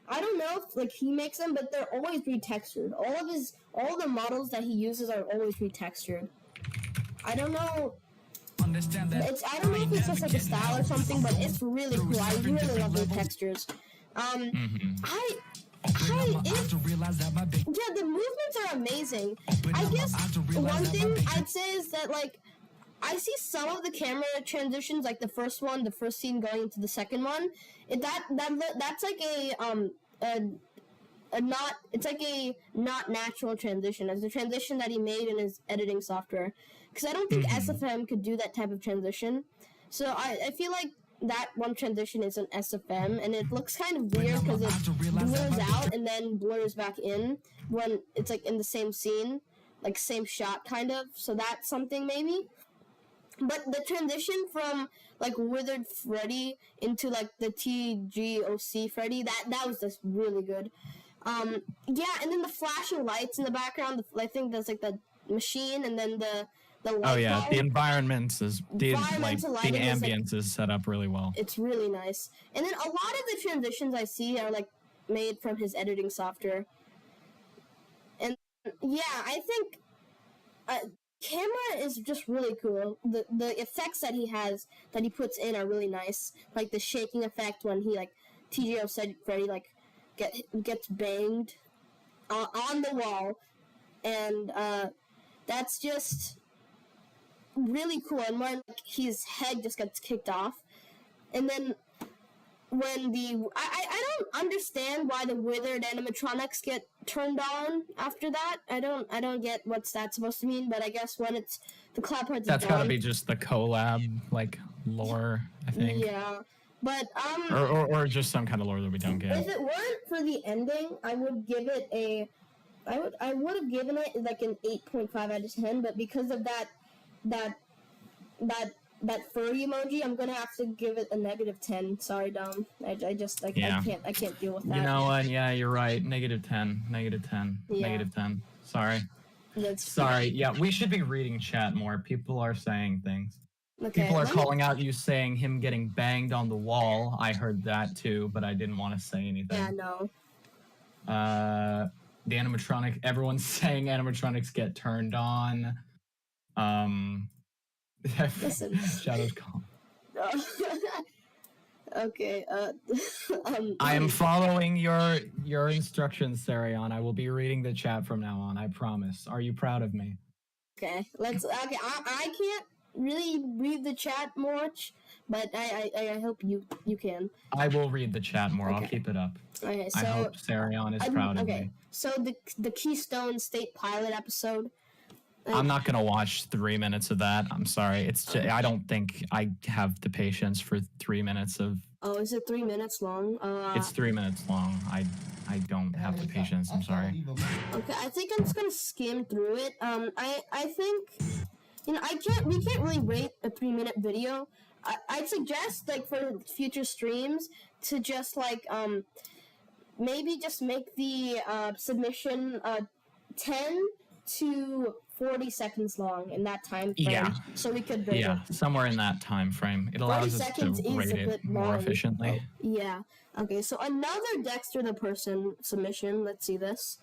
[SPEAKER 1] I don't know if he makes them, but they're always retextured. All the models that he uses are always retextured. I don't know. I don't know if it's just like a style or something, but it's really cool. I really love the textures. The movements are amazing. I guess one thing I'd say is that I see some of the camera transitions, like the first scene going into the second one. That's like it's like a not natural transition. It's a transition that he made in his editing software. Because I don't think SFM could do that type of transition. So I feel like that one transition is an SFM, and it looks kind of weird because it blurs out and then blurs back in when it's like in the same scene, like same shot kind of. So that's something maybe. But the transition from like Withered Freddy into like the TGOC Freddy, that was just really good. And then the flashing lights in the background, I think there's like the machine and then the light.
[SPEAKER 2] Oh yeah, the environment is the ambience is set up really well.
[SPEAKER 1] It's really nice. And then a lot of the transitions I see are like made from his editing software. And yeah, I think camera is just really cool. The effects that he puts in are really nice. Like the shaking effect when he TGO said Freddy gets banged on the wall, and that's just really cool. And when his head just gets kicked off, and then when I don't understand why the withered animatronics get turned on after that. I don't get what's that supposed to mean, but I guess when it's the clap parts.
[SPEAKER 2] That's gotta be just the collab lore, I think.
[SPEAKER 1] Yeah, but
[SPEAKER 2] or just some kind of lore that we don't get.
[SPEAKER 1] If it weren't for the ending, I would give it I would have given it an 8.5 out of 10, but because of that furry emoji, I'm gonna have to give it a -10. Sorry, Dom. I can't deal with that.
[SPEAKER 2] You know what? Yeah, you're right. -10. Yeah. -10. Sorry. Sorry. Yeah, we should be reading chat more. People are saying things. Okay, people are calling out you saying him getting banged on the wall. I heard that too, but I didn't want to say anything.
[SPEAKER 1] Yeah, no.
[SPEAKER 2] The animatronic. Everyone's saying animatronics get turned on.
[SPEAKER 1] Listen.
[SPEAKER 2] Shadow's calm.
[SPEAKER 1] Okay.
[SPEAKER 2] I am following your instructions, Sarion. I will be reading the chat from now on. I promise. Are you proud of me?
[SPEAKER 1] Okay. I can't really read the chat much, but I hope you can.
[SPEAKER 2] I will read the chat more. Okay. I'll keep it up.
[SPEAKER 1] Okay. So
[SPEAKER 2] I hope Sarion is proud of me. Okay.
[SPEAKER 1] So the Keystone State pilot episode.
[SPEAKER 2] I'm not gonna watch 3 minutes of that. I'm sorry. I don't think I have the patience for 3 minutes of
[SPEAKER 1] Oh, is it 3 minutes long?
[SPEAKER 2] It's 3 minutes long. I don't have the patience. I'm sorry.
[SPEAKER 1] Okay, I think I'm just gonna skim through it. I think, we can't really rate a 3-minute video. I'd suggest, like, for future streams to just, like, maybe just make the submission 10 to 40 seconds long in that time frame.
[SPEAKER 2] Yeah.
[SPEAKER 1] So we could rate
[SPEAKER 2] Yeah,
[SPEAKER 1] it.
[SPEAKER 2] somewhere in that time frame. It allows us to rate it more efficiently.
[SPEAKER 1] Yeah. Okay, so another Dexter the Person submission. Let's see this.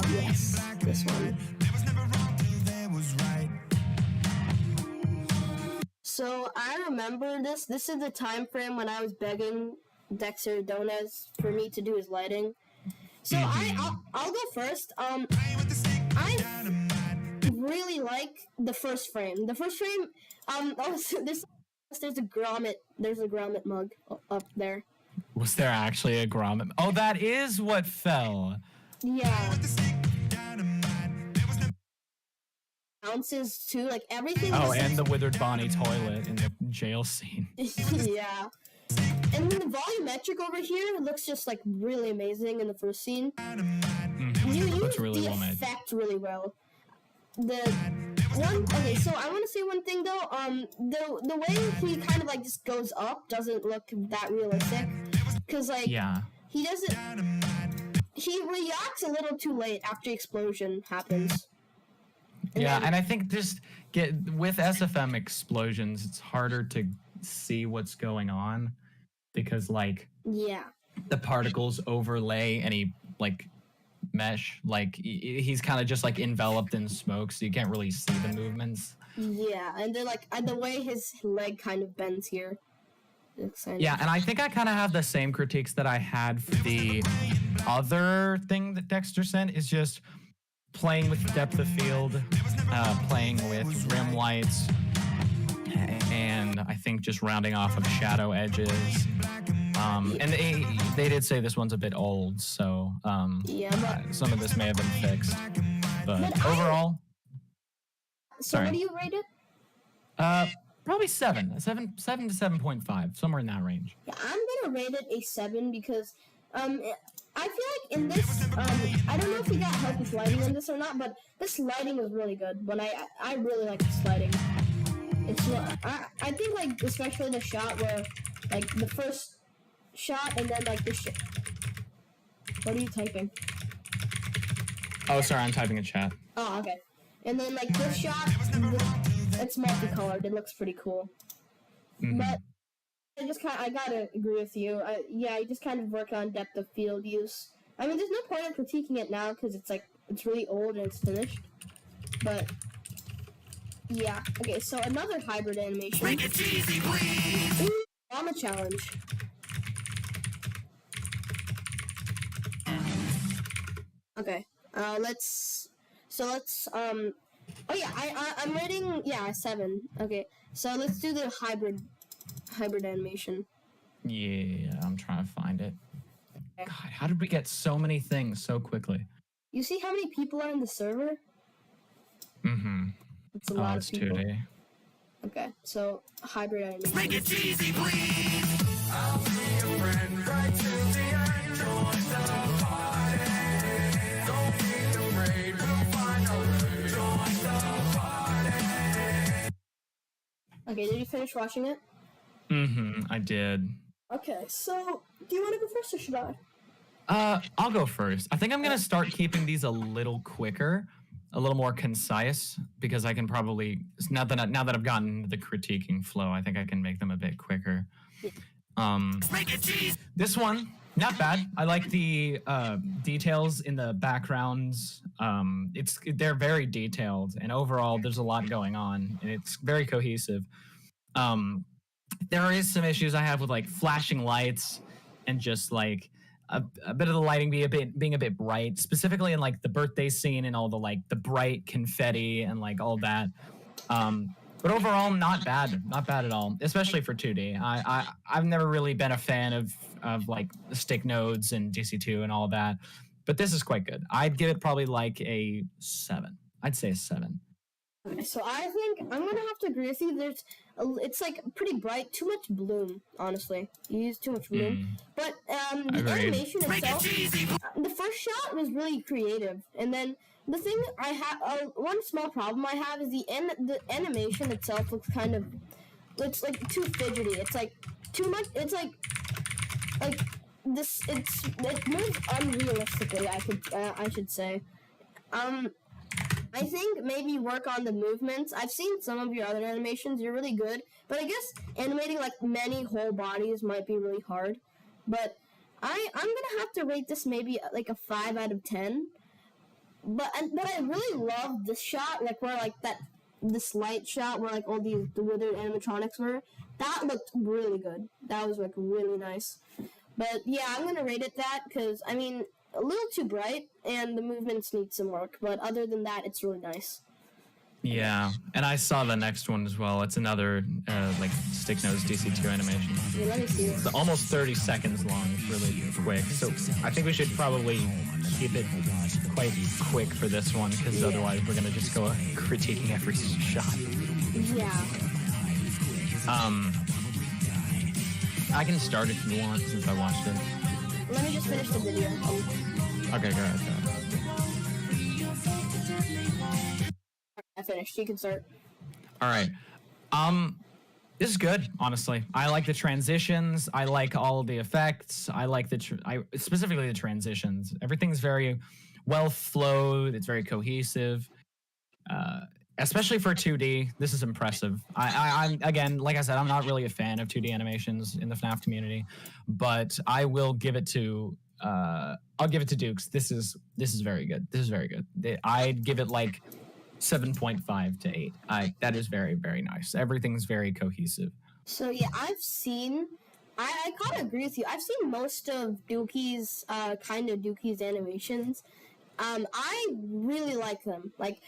[SPEAKER 1] Yes, this one. So I remember this. This is the time frame when I was begging Dexter Donez for me to do his lighting. So I'll go first. I really like the first frame. The first frame. There's a Grommet mug up there.
[SPEAKER 2] Was there actually a Grommet? Oh, that is what fell.
[SPEAKER 1] Yeah. Ounces too, like everything.
[SPEAKER 2] Oh, and the Withered Bonnie toilet in the jail scene.
[SPEAKER 1] Yeah. And the volumetric over here looks just like really amazing in the first scene. You use
[SPEAKER 2] really
[SPEAKER 1] the
[SPEAKER 2] well made.
[SPEAKER 1] effect really well. Okay, so I want to say one thing though. The way he kind of like just goes up doesn't look that realistic, because like he doesn't. He reacts a little too late after the explosion happens.
[SPEAKER 2] And I think just with SFM explosions, it's harder to see what's going on because like the particles overlay any like mesh, like he's kind of just like enveloped in smoke, so you can't really see the movements.
[SPEAKER 1] Yeah, and then like the way his leg kind of bends here.
[SPEAKER 2] Yeah, and I think I kind of have the same critiques that I had for the other thing that Dexter sent, is just playing with depth of field, playing with rim lights, and I think just rounding off of shadow edges. And they did say this one's a bit old, so some of this may have been fixed. But overall...
[SPEAKER 1] So what do you rate it?
[SPEAKER 2] Probably 7 to 7.5, somewhere in that range.
[SPEAKER 1] Yeah, I'm gonna rate it a 7 because I feel like in this I don't know if we got help with lighting in this or not, but this lighting was really good. But I really like this lighting. It's I think like especially the shot where like the first shot and then like this. What are you typing?
[SPEAKER 2] Oh, sorry, I'm typing a chat.
[SPEAKER 1] Oh, okay. And then like this shot, it's multicolored. It looks pretty cool. But I gotta agree with you. I just kind of work on depth of field use. I mean, there's no point in critiquing it now because it's really old and it's finished. But yeah, okay. So another hybrid animation. Make it cheesy, please. Drama challenge. Okay. Let's. Oh yeah, I'm rating 7. Okay, so let's do the hybrid animation.
[SPEAKER 2] Yeah, I'm trying to find it.
[SPEAKER 1] Okay.
[SPEAKER 2] God, how did we get so many things so quickly?
[SPEAKER 1] You see how many people are in the server? It's a lot of people.
[SPEAKER 2] 2D.
[SPEAKER 1] Okay, so hybrid animation.
[SPEAKER 3] Make it cheesy, please. I'll be a friend right to the end. Join the party. Don't be afraid. We'll find a way. Join the party.
[SPEAKER 1] Okay, did you finish watching it?
[SPEAKER 2] I did.
[SPEAKER 1] Okay, so do you want to go first or should I?
[SPEAKER 2] I'll go first. I think I'm gonna start keeping these a little quicker, a little more concise, because I can probably now that I've gotten the critiquing flow, I think I can make them a bit quicker. This one, not bad. I like the details in the backgrounds. They're very detailed, and overall, there's a lot going on, and it's very cohesive. There is some issues I have with like flashing lights and just like a bit of the lighting being a bit bright, specifically in like the birthday scene and all the bright confetti and like all that. But overall, not bad at all, especially for 2D. I've never really been a fan of like stick nodes and DC2 and all that, but this is quite good. I'd give it probably like a 7. I'd say a 7.
[SPEAKER 1] Okay, so I think I'm gonna have to agree with you. It's like pretty bright, too much bloom. Honestly, you use too much bloom. But the
[SPEAKER 2] Agreed.
[SPEAKER 1] animation itself, the first shot was really creative, and then the thing I have, one small problem I have is the animation itself looks kind of, it's like too fidgety. It's like too much. It's like this. It moves unrealistically. I should say. I think maybe work on the movements. I've seen some of your other animations. You're really good. But I guess animating like many whole bodies might be really hard. But I'm going to have to rate this maybe like a 5 out of 10. But I really love this shot, like where like this light shot where like all the withered animatronics were. That looked really good. That was like really nice. But yeah, I'm going to rate it that because, I mean, a little too bright, and the movements need some work. But other than that, it's really nice.
[SPEAKER 2] Yeah, and I saw the next one as well. It's another like stick nose DC2 animation.
[SPEAKER 1] Yeah, let me see this.
[SPEAKER 2] It's almost 30 seconds long. It's really quick. So I think we should probably keep it quite quick for this one, because otherwise we're gonna just go critiquing every shot.
[SPEAKER 1] Yeah.
[SPEAKER 2] I can start if you want, since I watched it.
[SPEAKER 1] Let me just finish the video.
[SPEAKER 2] Okay, go ahead.
[SPEAKER 1] I finished. You can start.
[SPEAKER 2] All right. This is good, honestly. I like the transitions. I like all the effects. I like specifically the transitions. Everything's very well flowed. It's very cohesive. Especially for 2D, this is impressive. I'm again, like I said, I'm not really a fan of 2D animations in the FNAF community, but I will give it to. I'll give it to Dukes. This is very good. This is very good. I'd give it like 7.5 to 8. That is very, very nice. Everything's very cohesive.
[SPEAKER 1] So yeah, I kind of agree with you. I've seen most of Dookie's Dookie's animations. I really like them. Like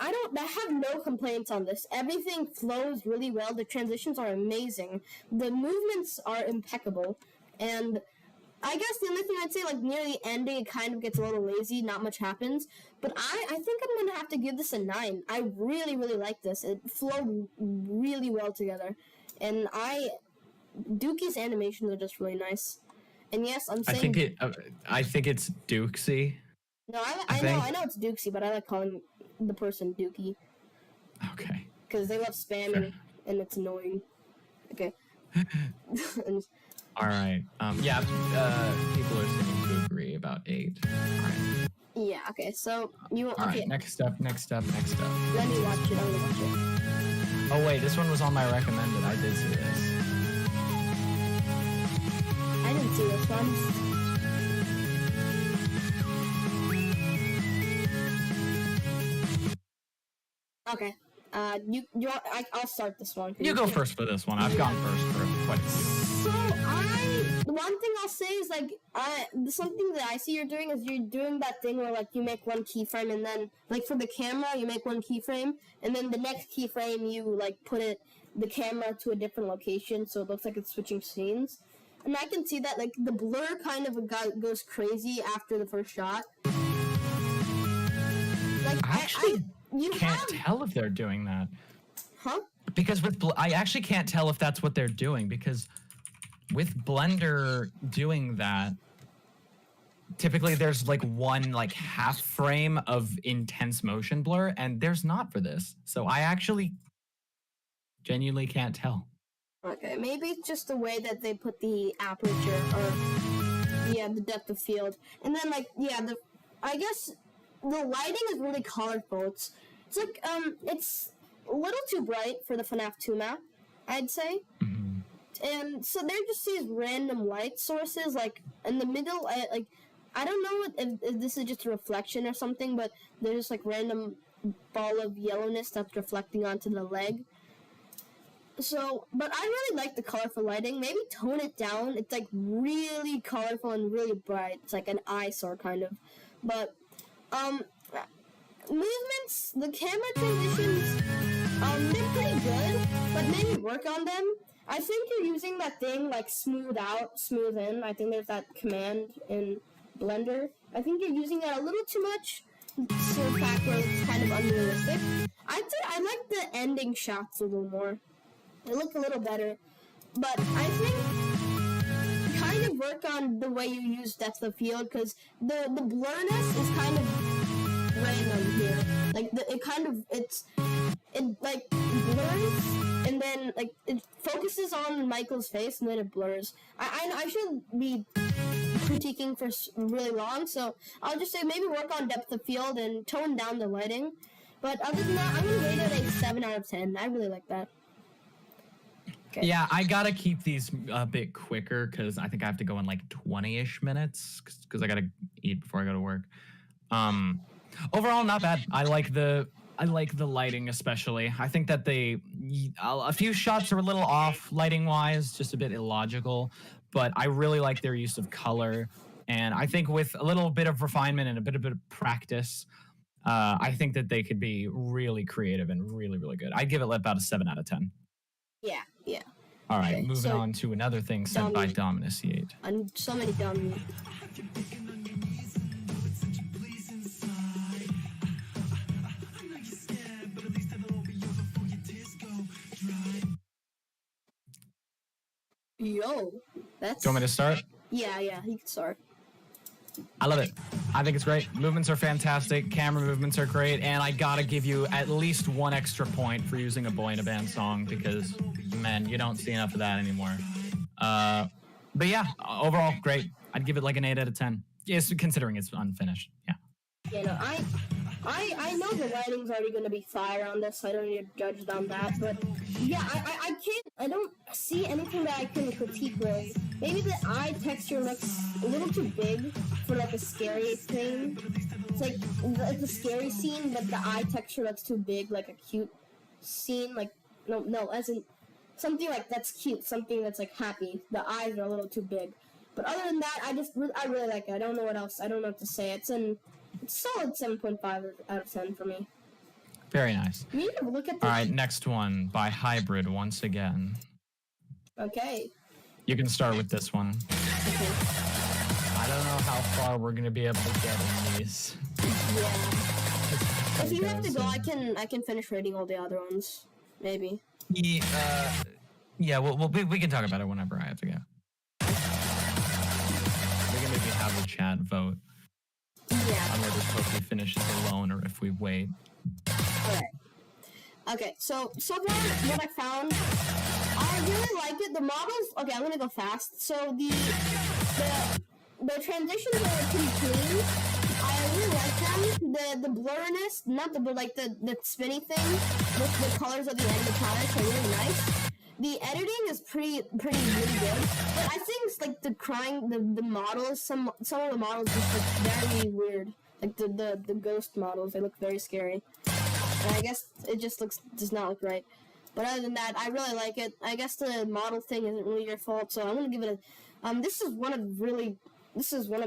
[SPEAKER 1] I have no complaints on this. Everything flows really well. The transitions are amazing. The movements are impeccable. And I guess the only thing I'd say, like, near the ending, it kind of gets a little lazy. Not much happens. But I think I'm going to have to give this a 9. I really, really like this. It flowed really well together. And Dookie's animations are just really nice. And yes, I'm saying...
[SPEAKER 2] I think it's Dukesy.
[SPEAKER 1] No, I know it's Dukesy, but I like calling the person Dookie.
[SPEAKER 2] Okay.
[SPEAKER 1] Because they love spamming, and it's annoying. Okay.
[SPEAKER 2] All right. People are seeming to agree about 8. All right.
[SPEAKER 1] Yeah. Okay. So you.
[SPEAKER 2] All
[SPEAKER 1] okay.
[SPEAKER 2] right. Next up.
[SPEAKER 1] Let me watch it. I'm gonna watch it.
[SPEAKER 2] Oh wait, this one was on my recommended. I did see this.
[SPEAKER 1] I didn't see this one. Okay. I'll start this one.
[SPEAKER 2] You go first for this one. I've gone first for quite a few.
[SPEAKER 1] So the one thing I'll say is like something that I see you're doing is you're doing that thing where like you make one keyframe and then like for the camera you make one keyframe and then the next keyframe you like put the camera to a different location so it looks like it's switching scenes. And I can see that like the blur kind of goes crazy after the first shot. Like
[SPEAKER 2] you can't tell if they're doing that.
[SPEAKER 1] Huh?
[SPEAKER 2] Because I actually can't tell if that's what they're doing, because with Blender doing that, typically there's like one like half frame of intense motion blur, and there's not for this. So I actually genuinely can't tell.
[SPEAKER 1] Okay, maybe it's just the way that they put the aperture or the depth of field. And then like I guess the lighting is really colorful. It's like it's a little too bright for the FNAF 2 map, I'd say.
[SPEAKER 2] Mm-hmm.
[SPEAKER 1] And so they're just these random light sources, like in the middle. I don't know if this is just a reflection or something, but there's just like random ball of yellowness that's reflecting onto the leg. So, but I really like the colorful lighting. Maybe tone it down. It's like really colorful and really bright. It's like an eyesore kind of. But movements, the camera transitions, they're pretty good, but maybe work on them. I think you're using that thing like smooth out, smooth in. I think there's that command in Blender. I think you're using that a little too much to the fact where it's kind of unrealistic. I like the ending shots a little more. They look a little better, but I think kind of work on the way you use depth of field because the blurriness is kind of random here. Like it like blurs and then like it focuses on Michael's face and then it blurs. I should be critiquing for really long, so I'll just say maybe work on depth of field and tone down the lighting. But other than that, I'm gonna rate it a 7 out of 10. I really like that.
[SPEAKER 2] Okay. Yeah, I gotta keep these a bit quicker because I think I have to go in like 20-ish minutes because I gotta eat before I go to work. Overall, not bad. I like the lighting especially. I think that a few shots are a little off lighting wise, just a bit illogical. But I really like their use of color, and I think with a little bit of refinement and a bit of practice, I think that they could be really creative and really, really good. I'd give it about a 7 out of 10.
[SPEAKER 1] Yeah.
[SPEAKER 2] All right,
[SPEAKER 1] Okay,
[SPEAKER 2] moving
[SPEAKER 1] so
[SPEAKER 2] on to another thing sent by Dominiciate.
[SPEAKER 1] And so many dumb. Yo, that's.
[SPEAKER 2] Do you want me to start?
[SPEAKER 1] Yeah, you can start.
[SPEAKER 2] I love it. I think it's great. Movements are fantastic. Camera movements are great. And I gotta give you at least 1 extra point for using a boy in a band song because, man, you don't see enough of that anymore. But yeah, overall, great. I'd give it like an 8 out of 10. Yes, considering it's unfinished. Yeah.
[SPEAKER 1] Yeah, no, I know the lighting's already going to be fire on this, so I don't need to judge it on that, but yeah, I don't see anything that I can critique really. Maybe the eye texture looks a little too big for like a scary thing. It's like the scary scene, but the eye texture looks too big, like a cute scene, like, no, as in something like that's cute, something that's like happy. The eyes are a little too big. But other than that, I really like it. I don't know what else. I don't know what to say. It's solid 7.5 out of 10 for me.
[SPEAKER 2] Very nice.
[SPEAKER 1] We need to look at this.
[SPEAKER 2] All right, next one by Hybrid once again.
[SPEAKER 1] Okay.
[SPEAKER 2] You can start with this one.
[SPEAKER 1] Okay.
[SPEAKER 2] I don't know how far we're gonna be able to get in these.
[SPEAKER 1] Yeah. If you have to go, I can finish rating all the other ones. Maybe.
[SPEAKER 2] Yeah. We can talk about it whenever I have to go. We can maybe have the chat vote.
[SPEAKER 1] Yeah.
[SPEAKER 2] On whether Pokey finishes alone or if we wait.
[SPEAKER 1] Alright. Okay, so far what I found, I really like it. The models, okay, I'm gonna go fast. So the transitions are pretty clean. I really like them. The blurriness, not the like the spinny thing with the colors of the animatronics are really nice. The editing is pretty really good, but I think it's like the models, some of the models just look very weird. Like the ghost models, they look very scary. And I guess it just does not look right. But other than that, I really like it. I guess the model thing isn't really your fault, so I'm gonna give it a. This is one of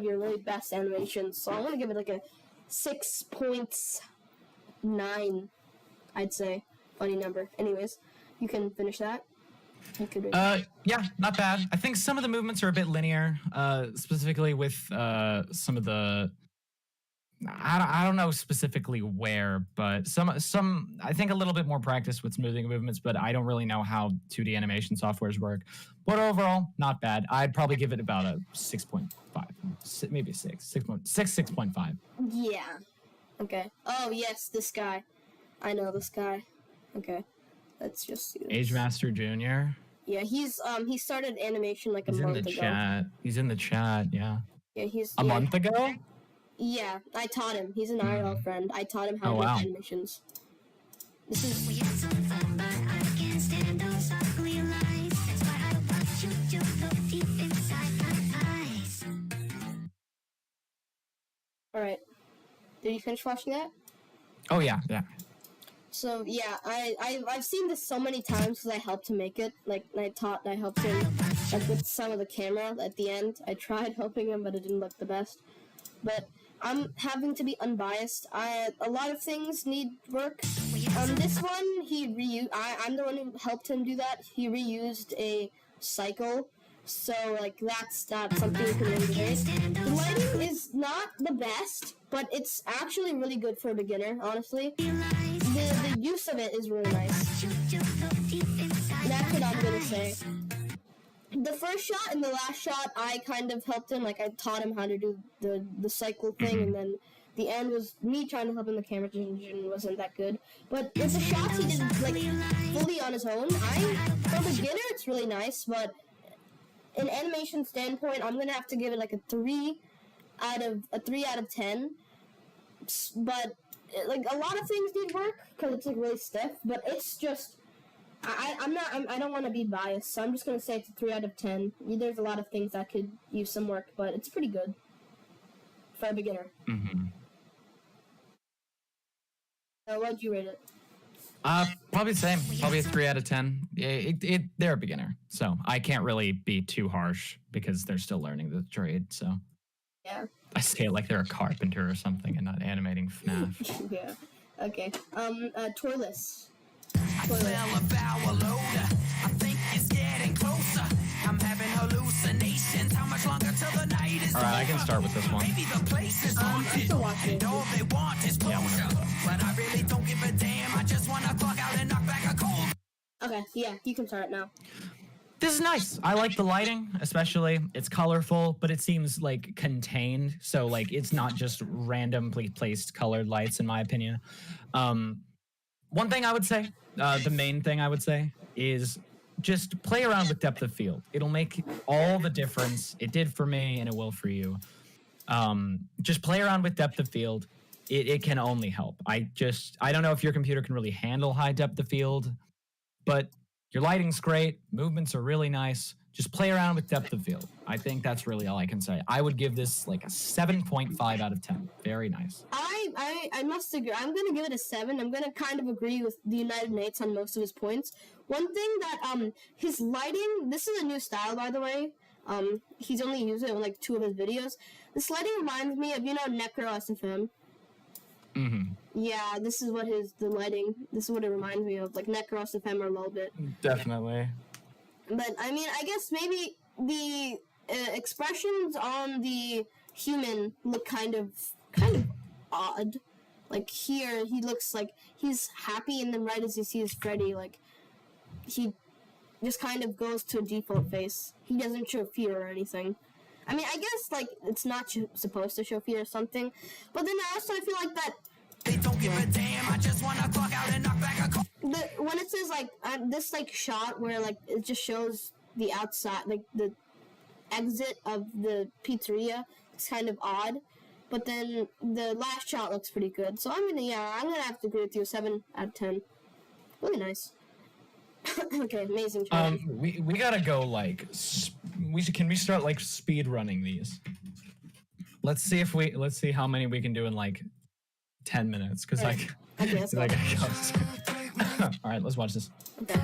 [SPEAKER 1] your really best animations, so I'm gonna give it like a 6.9. I'd say, funny number. Anyways, you can finish that.
[SPEAKER 2] Yeah, not bad. I think some of the movements are a bit linear, specifically with some of the. I don't know specifically where, but some I think a little bit more practice with smoothing movements, but I don't really know how 2D animation softwares work. But overall, not bad. I'd probably give it about a 6.5, maybe 6.5.
[SPEAKER 1] Yeah. Okay. Oh yes, this guy. I know this guy. Okay. Let's just see this.
[SPEAKER 2] Age Master Jr.
[SPEAKER 1] Yeah, he started animation like a month ago.
[SPEAKER 2] He's in the chat. Yeah.
[SPEAKER 1] Yeah, he's
[SPEAKER 2] a month ago.
[SPEAKER 1] Yeah, I taught him. He's an IRL friend. I taught him how to make animations. This is. All right. Did you finish watching that?
[SPEAKER 2] Oh yeah.
[SPEAKER 1] So yeah, I've seen this so many times because I helped him make it. Like I helped him like with some of the camera at the end. I tried helping him, but it didn't look the best. But I'm having to be unbiased. A lot of things need work. This one I'm the one who helped him do that. He reused a cycle. So, like, that's not something you can really raise. The lighting is not the best, but it's actually really good for a beginner, honestly. the use of it is really nice. That's what I'm gonna say. The first shot and the last shot, I kind of helped him. Like, I taught him how to do the cycle thing, and then the end was me trying to help him. The camera vision wasn't that good. But with the shots he did, like, fully on his own, for a beginner, it's really nice, but in animation standpoint, I'm gonna have to give it, like, a 3 out of 10. But, like, a lot of things need work, because it's, like, really stiff, but it's just... I don't want to be biased, so I'm just going to say it's a 3 out of 10. There's a lot of things that could use some work, but it's pretty good for a beginner.
[SPEAKER 2] Mm-hmm.
[SPEAKER 1] So what'd you rate it?
[SPEAKER 2] Probably the same. Probably a 3 out of 10. They're a beginner, so I can't really be too harsh because they're still learning the trade, so.
[SPEAKER 1] Yeah.
[SPEAKER 2] I say it like they're a carpenter or something and not animating FNAF.
[SPEAKER 1] Yeah. Okay. Toyless.
[SPEAKER 3] I smell a foul odor. I think it's getting closer. I'm having hallucinations. How much longer till the night is
[SPEAKER 2] All right, I can start with this one.
[SPEAKER 3] Maybe the place is haunted.
[SPEAKER 1] still watching.
[SPEAKER 3] And all they want is closure. But I really don't give a damn. I just wanna clock out and knock back a cold.
[SPEAKER 1] Okay, yeah, you can start now.
[SPEAKER 2] This is nice. I like the lighting, especially. It's colorful, but it seems like contained. So like it's not just randomly placed colored lights, in my opinion. One thing I would say, the main thing I would say, is just play around with depth of field. It'll make all the difference. It did for me, and it will for you. Just play around with depth of field. It can only help. I don't know if your computer can really handle high depth of field, but your lighting's great. Movements are really nice. Just play around with depth of field. I think that's really all I can say. I would give this like a 7.5 out of 10. Very nice.
[SPEAKER 1] I must agree. I'm going to give it a 7. I'm going to kind of agree with the United Nates on most of his points. One thing that, his lighting, this is a new style, by the way. He's only used it in like 2 of his videos. This lighting reminds me of, Necro SFM.
[SPEAKER 2] Mm-hmm.
[SPEAKER 1] Yeah, this is what the lighting, this is what it reminds me of, like Necro SFM or a little bit.
[SPEAKER 2] Definitely.
[SPEAKER 1] But, I mean, I guess maybe the expressions on the human look kind of odd. Like, here, he looks like he's happy, and then right as he sees Freddy, like, he just kind of goes to a default face. He doesn't show fear or anything. I mean, I guess, like, it's not supposed to show fear or something, but then I feel like that...
[SPEAKER 3] They don't give a damn, I just wanna clock out and knock back a cold.
[SPEAKER 1] When it says, like, this, like, shot where, like, it just shows the outside, like, the exit of the pizzeria, it's kind of odd, but then the last shot looks pretty good, so I'm gonna have to agree with you, 7 out of 10. Really nice. Okay, amazing job.
[SPEAKER 2] We gotta go, like, can we start, like, speed running these? Let's see how many we can do in, like, 10 minutes, because, like,
[SPEAKER 1] Okay, let's go.
[SPEAKER 2] All right, let's watch this.
[SPEAKER 1] Okay.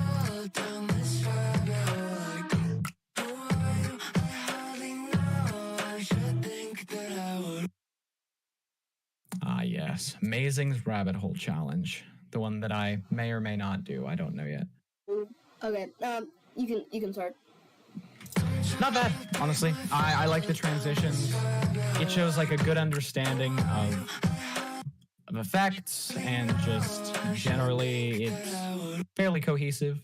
[SPEAKER 2] Ah, yes. Amazing's Rabbit Hole Challenge. The one that I may or may not do. I don't know yet.
[SPEAKER 1] Okay, you can start.
[SPEAKER 2] Not bad, honestly. I like the transitions. It shows, like, a good understanding of effects, and just generally it's fairly cohesive.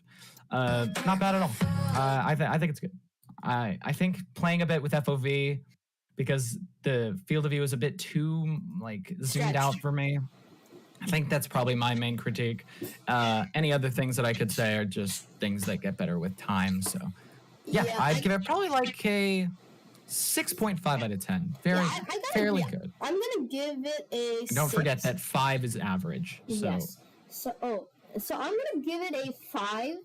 [SPEAKER 2] Not bad at all. I think it's good. I think playing a bit with FOV, because the field of view is a bit too, like, zoomed out for me. I think that's probably my main critique. Any other things that I could say are just things that get better with time. So yeah, I'd give it probably like a 6.5 out of 10. Fairly good.
[SPEAKER 1] I'm gonna give it a 6.
[SPEAKER 2] Don't forget that 5 is average. So
[SPEAKER 1] yes. So I'm gonna give it a 5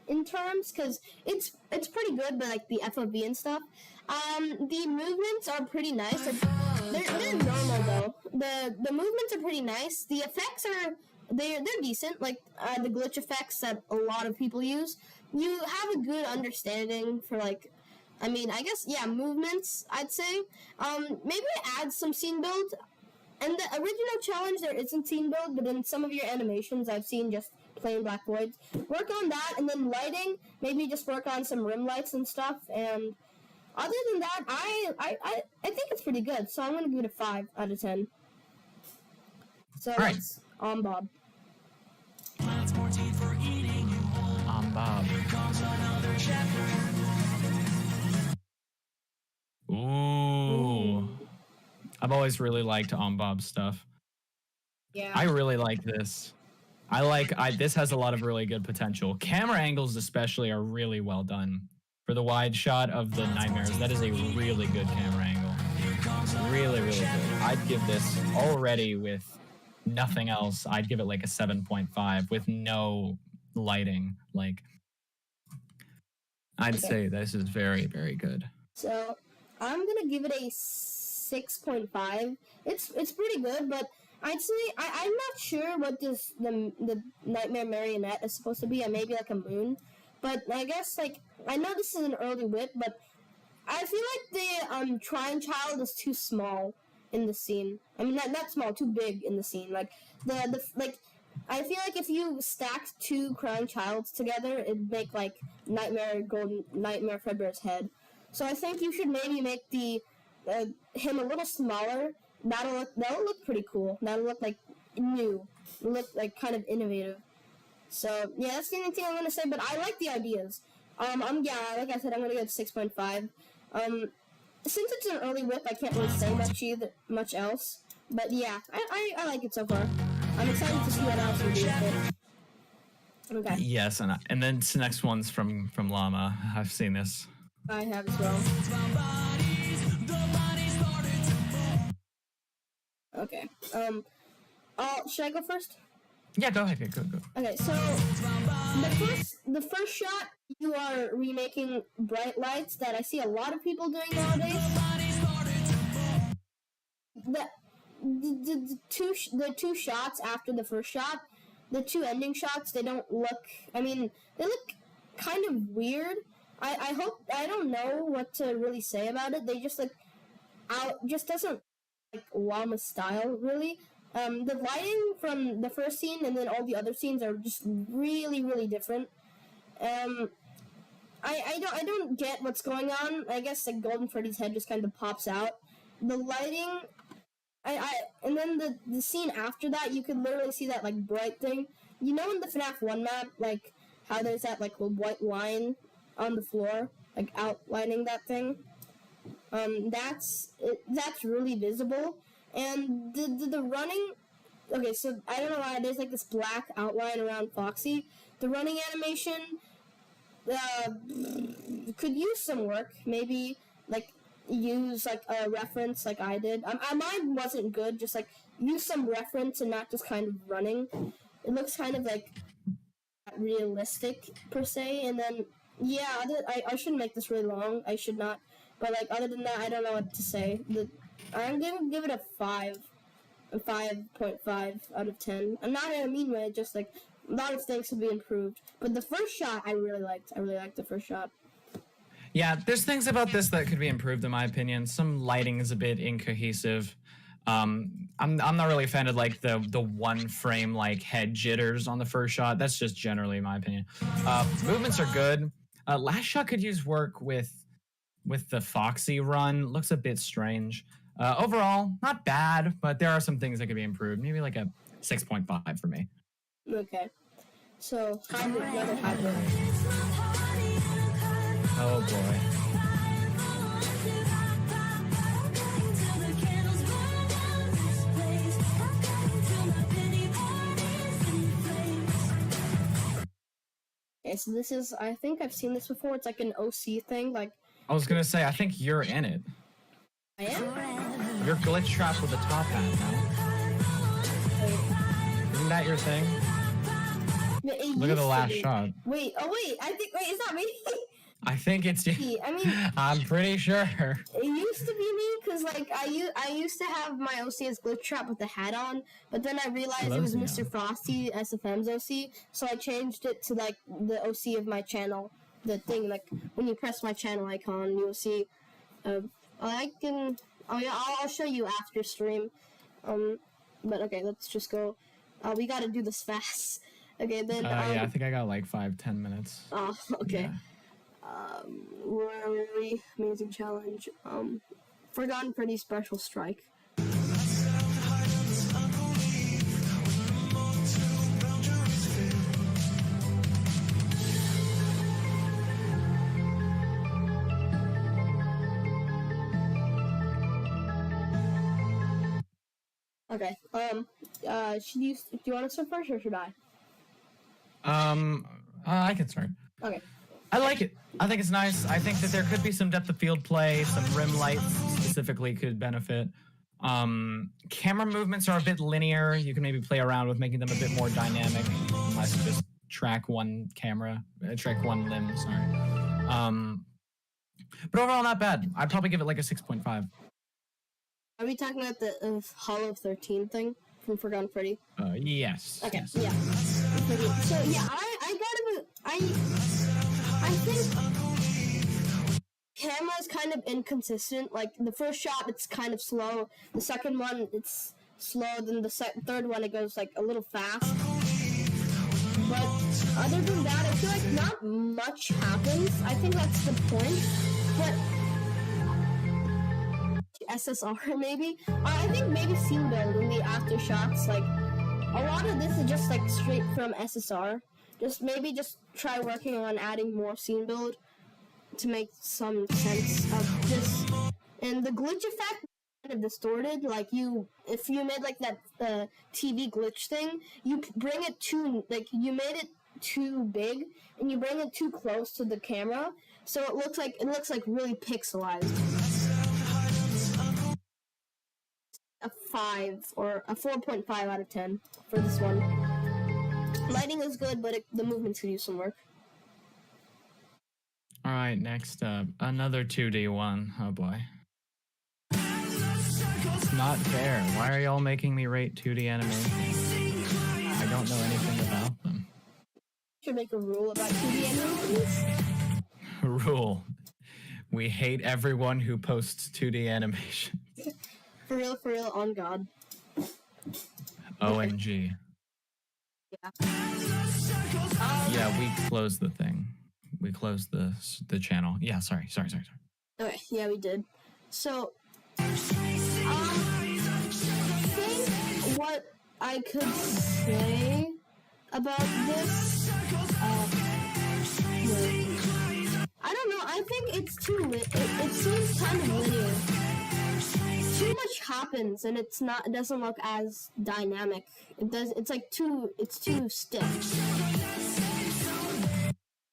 [SPEAKER 1] in terms, because it's pretty good, but like the FOV and stuff. The movements are pretty nice. They're normal though. The movements are pretty nice. The effects they're decent. Like the glitch effects that a lot of people use. You have a good understanding for, like, I mean, I guess, yeah, movements, I'd say. Maybe add some scene build. In the original challenge, there isn't scene build, but in some of your animations, I've seen just plain black voids. Work on that, and then lighting, maybe just work on some rim lights and stuff. And other than that, I think it's pretty good. So I'm going to give it a 5 out of 10. So
[SPEAKER 2] all right.
[SPEAKER 1] it's on Bob.
[SPEAKER 2] Bob. Ooh. I've always really liked Bob stuff.
[SPEAKER 1] Yeah.
[SPEAKER 2] I really like this. This has a lot of really good potential. Camera angles especially are really well done. For the wide shot of the nightmares, that is a really good camera angle. Really, really good. I'd give this already with nothing else. I'd give it like a 7.5 with no lighting. Like, I'd say this is very, very good.
[SPEAKER 1] So I'm gonna give it a 6.5. It's pretty good, but I'd say I'm not sure what the Nightmare Marionette is supposed to be. Maybe like a moon, but I guess like I know this is an early whip, but I feel like the Crying Child is too small in the scene. I mean not small, too big in the scene. Like the I feel like if you stacked two Crying Childs together, it'd make like Nightmare Fredbear's head. So I think you should maybe make the him a little smaller. That'll look pretty cool. That'll look like new. It'll look like kind of innovative. So yeah, that's the only thing I'm gonna say. But I like the ideas. Like I said, I'm gonna give 6.5. Since it's an early whip, I can't really say much else. But yeah, I like it so far. I'm excited to see what else we do with it. Okay.
[SPEAKER 2] Yes, and then this next one's from Llama. I've seen this.
[SPEAKER 1] I have as well. Okay. Should I go first?
[SPEAKER 2] Yeah, go ahead. Go.
[SPEAKER 1] Okay, so the first shot, you are remaking bright lights that I see a lot of people doing nowadays. The two shots after the first shot, the two ending shots, they don't look. I mean, they look kind of weird. I don't know what to really say about it. They just look out. Just doesn't like Llama style really. The lighting from the first scene and then all the other scenes are just really, really different. I don't get what's going on. I guess like Golden Freddy's head just kind of pops out. The lighting, and then the scene after that, you can literally see that like bright thing. You know in the FNAF 1 map, like how there's that like white line on the floor, like outlining that thing. That's really visible. And the running, okay, so I don't know why there's like this black outline around Foxy. The running animation could use some work. Maybe like use like a reference like I did. Mine wasn't good. Just like use some reference and not just kind of running. It looks kind of like realistic per se. And then yeah, I shouldn't make this really long. I should not. But like other than that, I don't know what to say. I'm gonna give it a 5.5 out of 10. I'm not in a mean way, just like a lot of things could be improved. But the first shot I really liked. I really liked the first shot.
[SPEAKER 2] Yeah, there's things about this that could be improved in my opinion. Some lighting is a bit incohesive. I'm not really a fan of like the one frame like head jitters on the first shot. That's just generally my opinion. Movements are good. Last shot could use work with the Foxy run. Looks a bit strange. Overall, not bad, but there are some things that could be improved. Maybe like a 6.5 for me.
[SPEAKER 1] Okay. So, another hybrid.
[SPEAKER 2] Oh boy.
[SPEAKER 1] Okay, so this is, I think I've seen this before. It's like an OC thing. Like
[SPEAKER 2] I was gonna say, I think you're in it.
[SPEAKER 1] I am?
[SPEAKER 2] You're glitch trapped with a top hat now. Isn't that your thing? Look at the last shot.
[SPEAKER 1] Wait, is that me?
[SPEAKER 2] I think it's you.
[SPEAKER 1] I mean,
[SPEAKER 2] I'm pretty sure.
[SPEAKER 1] it used to be me because like I used to have my OC as Glitch Trap with the hat on, but then I realized it was Mr. Frosty SFM's OC, so I changed it to like the OC of my channel. The thing like when you press my channel icon, you'll see. I'll show you after stream. But okay, let's just go. We gotta do this fast. Okay, then.
[SPEAKER 2] Yeah, I think I got like 5-10 minutes.
[SPEAKER 1] Oh, okay.
[SPEAKER 2] Yeah.
[SPEAKER 1] Where are we? Amazing challenge. Forgotten Freddy's Special Strike. Okay. Do you want to start first or should I?
[SPEAKER 2] I can start.
[SPEAKER 1] Okay.
[SPEAKER 2] I like it. I think it's nice. I think that there could be some depth of field play, some rim lights specifically could benefit. Camera movements are a bit linear. You can maybe play around with making them a bit more dynamic, unless you just track one limb, sorry. But overall, not bad. I'd probably give it like a 6.5.
[SPEAKER 1] Are we talking about the Hollow 13 thing from Forgotten Freddy?
[SPEAKER 2] Yes.
[SPEAKER 1] Okay,
[SPEAKER 2] yes.
[SPEAKER 1] yeah. So yeah, I think camera is kind of inconsistent. Like the first shot, it's kind of slow. The second one, it's slow. Then the third one, it goes like a little fast. But other than that, I feel like not much happens. I think that's the point. But SSR maybe. I think maybe scene build in the aftershots. Like a lot of this is just like straight from SSR. Just try working on adding more scene build to make some sense of this. And the glitch effect kind of distorted. Like if you made like that TV glitch thing, you bring it too you made it too big and you bring it too close to the camera, so it looks like really pixelized. A 5 or a 4.5 out of 10 for this one. Lighting is good, but the movements could use some work.
[SPEAKER 2] All right, next up, another 2D one. Oh boy. It's not fair. Why are y'all making me rate 2D animations? I don't know anything about them.
[SPEAKER 1] Should make a rule about 2D animations.
[SPEAKER 2] Rule. We hate everyone who posts 2D animation.
[SPEAKER 1] For real, on God.
[SPEAKER 2] OMG. Yeah, we closed the thing. We closed the channel. Yeah, sorry.
[SPEAKER 1] Okay, yeah, we did. So, I think what I could say about this, I don't know. I think it's it seems kind of linear. Too much happens, and it doesn't look as dynamic. It's too stiff.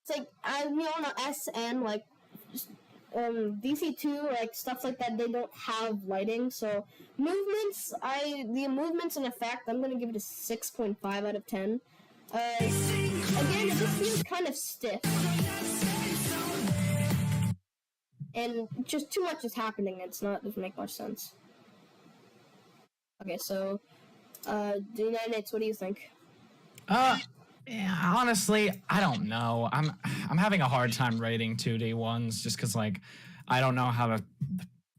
[SPEAKER 1] It's like on SN, like DC2, like stuff like that, they don't have lighting, so the movements and effect, I'm gonna give it a 6.5 out of 10. Again, it just feels kind of stiff. And just too much is happening, doesn't make much sense. Okay, so D9X, what do you think?
[SPEAKER 2] Yeah, honestly, I don't know. I'm having a hard time rating 2D ones just because, like, I don't know how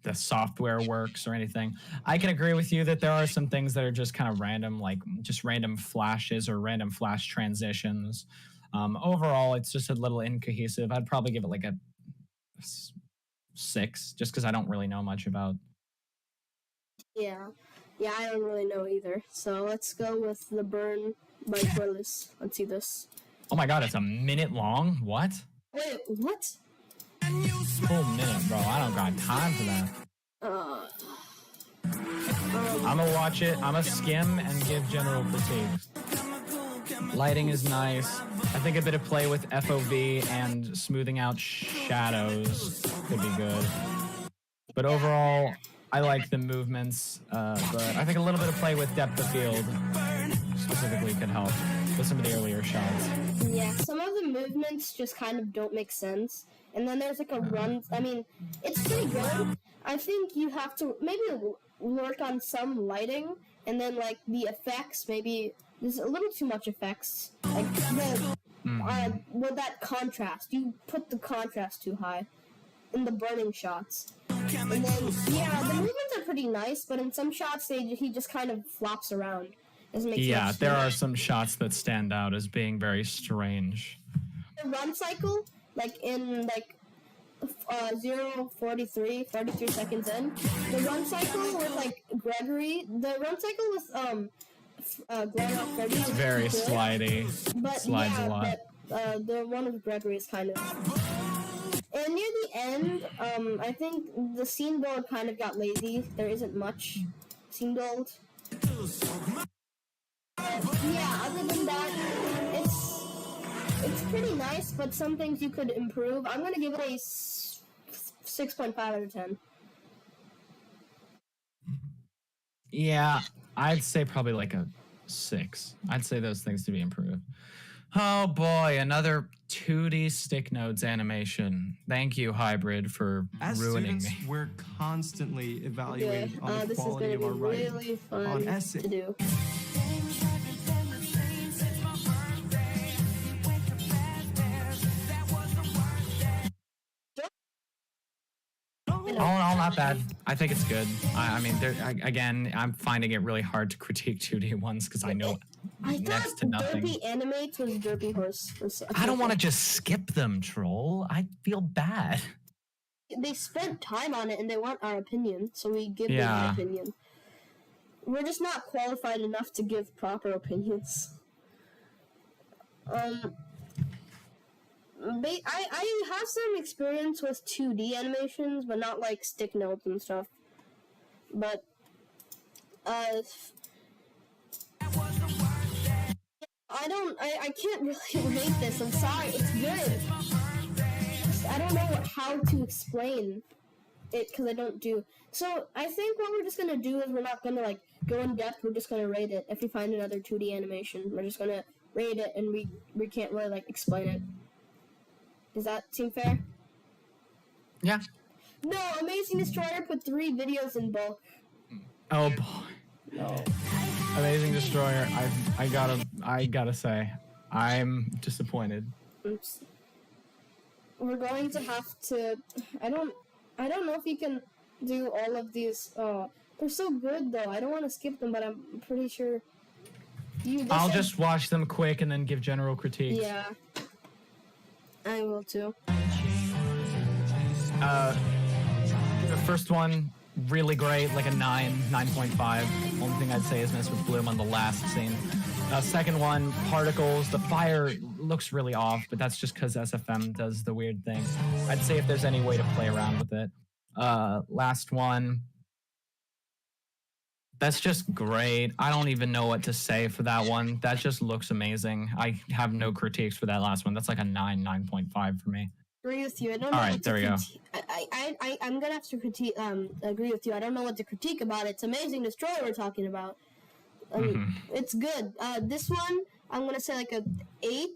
[SPEAKER 2] the software works or anything. I can agree with you that there are some things that are just kind of random, like just random flashes or random flash transitions. Overall, it's just a little incohesive. I'd probably give it like a 6, just because I don't really know much about.
[SPEAKER 1] Yeah, I don't really know either. So let's go with The Burn by Corliss. Let's see this.
[SPEAKER 2] Oh my god, it's a minute long? What?
[SPEAKER 1] Wait, what?
[SPEAKER 2] Full minute, bro. I don't got time for that. I'm gonna watch it. I'm gonna skim and give general critiques. Lighting is nice. I think a bit of play with FOV and smoothing out shadows could be good. But overall, I like the movements. But I think a little bit of play with depth of field specifically could help with some of the earlier shots.
[SPEAKER 1] Yeah, some of the movements just kind of don't make sense. And then there's like a run. I mean, it's pretty good. I think you have to maybe work on some lighting, and then like the effects. Maybe there's a little too much effects. Like with that contrast, you put the contrast too high in the burning shots. And then the movements are pretty nice, but in some shots he just kind of flops around.
[SPEAKER 2] Yeah, there are some shots that stand out as being very strange.
[SPEAKER 1] The run cycle, like in 43 seconds in, the run cycle with like Gregory, the run cycle with Freddy is
[SPEAKER 2] very
[SPEAKER 1] good,
[SPEAKER 2] slidey.
[SPEAKER 1] but
[SPEAKER 2] slides a lot.
[SPEAKER 1] But the one with Gregory is kind of. And near the end, I think the scene build kind of got lazy. There isn't much scene build. Yeah, other than that, it's pretty nice, but some things you could improve. I'm gonna give it a 6.5 out of 10.
[SPEAKER 2] Yeah, I'd say probably like a 6. I'd say those things to be improved. Oh boy, another 2D stick nodes animation. Thank you, Hybrid, for
[SPEAKER 4] As
[SPEAKER 2] ruining
[SPEAKER 4] students,
[SPEAKER 2] me.
[SPEAKER 4] we're constantly evaluated on the
[SPEAKER 1] This is
[SPEAKER 4] quality
[SPEAKER 1] gonna
[SPEAKER 4] of
[SPEAKER 1] be
[SPEAKER 4] our writing.
[SPEAKER 1] really fun
[SPEAKER 4] On essay.
[SPEAKER 1] to do.
[SPEAKER 2] All in all, not bad. I think it's good. I mean, again, I'm finding it really hard to critique 2D ones because I know
[SPEAKER 1] I
[SPEAKER 2] next
[SPEAKER 1] thought
[SPEAKER 2] to nothing.
[SPEAKER 1] Derpy Animates was Derpy Horse.
[SPEAKER 2] I don't want to just skip them, troll. I feel bad.
[SPEAKER 1] They spent time on it and they want our opinion, so we give them
[SPEAKER 2] Yeah.
[SPEAKER 1] our opinion. We're just not qualified enough to give proper opinions. I have some experience with 2D animations, but not like stick notes and stuff. But I can't really rate this. I'm sorry. It's good. I don't know how to explain it because I don't do. So I think what we're just gonna do is we're not gonna like go in depth. We're just gonna rate it. If we find another 2D animation, we're just gonna rate it, and we can't really like explain it. Does that seem fair?
[SPEAKER 2] Yeah.
[SPEAKER 1] No, Amazing Destroyer put 3 videos in bulk.
[SPEAKER 2] Oh boy.
[SPEAKER 1] No.
[SPEAKER 2] Amazing Destroyer. I gotta say, I'm disappointed.
[SPEAKER 1] Oops. We're going to have to. I don't know if you can do all of these. They're so good though. I don't want to skip them, but I'm pretty sure.
[SPEAKER 2] I'll just watch them quick and then give general critiques.
[SPEAKER 1] Yeah. I will too.
[SPEAKER 2] The first one, really great, like a 9.5. Only thing I'd say is mess with Bloom on the last scene. Second one, Particles. The fire looks really off, but that's just because SFM does the weird thing. I'd say if there's any way to play around with it. Last one. That's just great. I don't even know what to say for that one. That just looks amazing. I have no critiques for that last one. That's like a 9.5 for me.
[SPEAKER 1] Agree with you. I don't know.
[SPEAKER 2] All right,
[SPEAKER 1] what to
[SPEAKER 2] there we go.
[SPEAKER 1] I'm gonna have to critique. Agree with you. I don't know what to critique about it. It's Amazing Destroyer we're talking about. It's good. This one I'm gonna say like a 8,